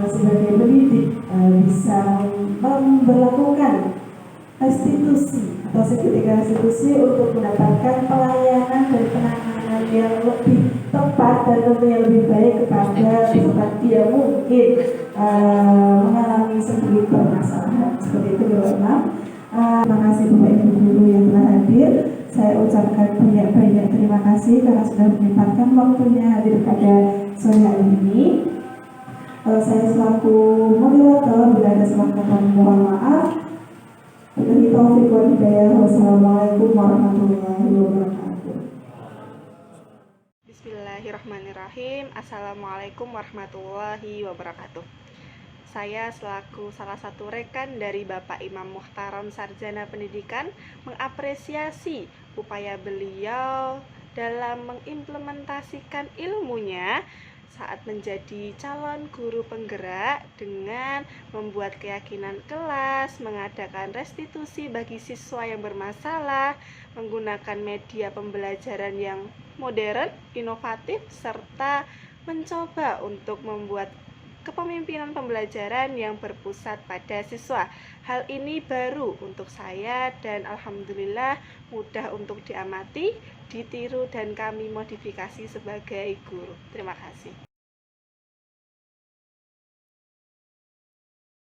sebagai pendidik bisa memperlakukan restitusi atau sertifikat restitusi untuk mendapatkan pelayanan dan penanganan yang lebih tepat dan tentunya lebih baik kepada peserta tidak mungkin mengalami sedikit permasalahan seperti itu Bapak. Terima kasih Bapak Ibu guru yang telah hadir. Saya ucapkan banyak-banyak terima kasih karena sudah menyempatkan waktunya hadir pada sore hari ini. Saya selaku moderator bila ada salah kata mohon maaf. Wabillahi taufiq wal hidayah. Wassalamualaikum warahmatullahi wabarakatuh. Bismillahirrahmanirrahim. Assalamualaikum warahmatullahi wabarakatuh. Saya selaku salah satu rekan dari Bapak Imam Muhtaram Sarjana Pendidikan mengapresiasi upaya beliau dalam mengimplementasikan ilmunya saat menjadi calon guru penggerak dengan membuat keyakinan kelas, mengadakan restitusi bagi siswa yang bermasalah, menggunakan media pembelajaran yang modern, inovatif, serta mencoba untuk membuat kepemimpinan pembelajaran yang berpusat pada siswa. Hal ini baru untuk saya dan alhamdulillah mudah untuk diamati, ditiru dan kami modifikasi sebagai guru. Terima kasih.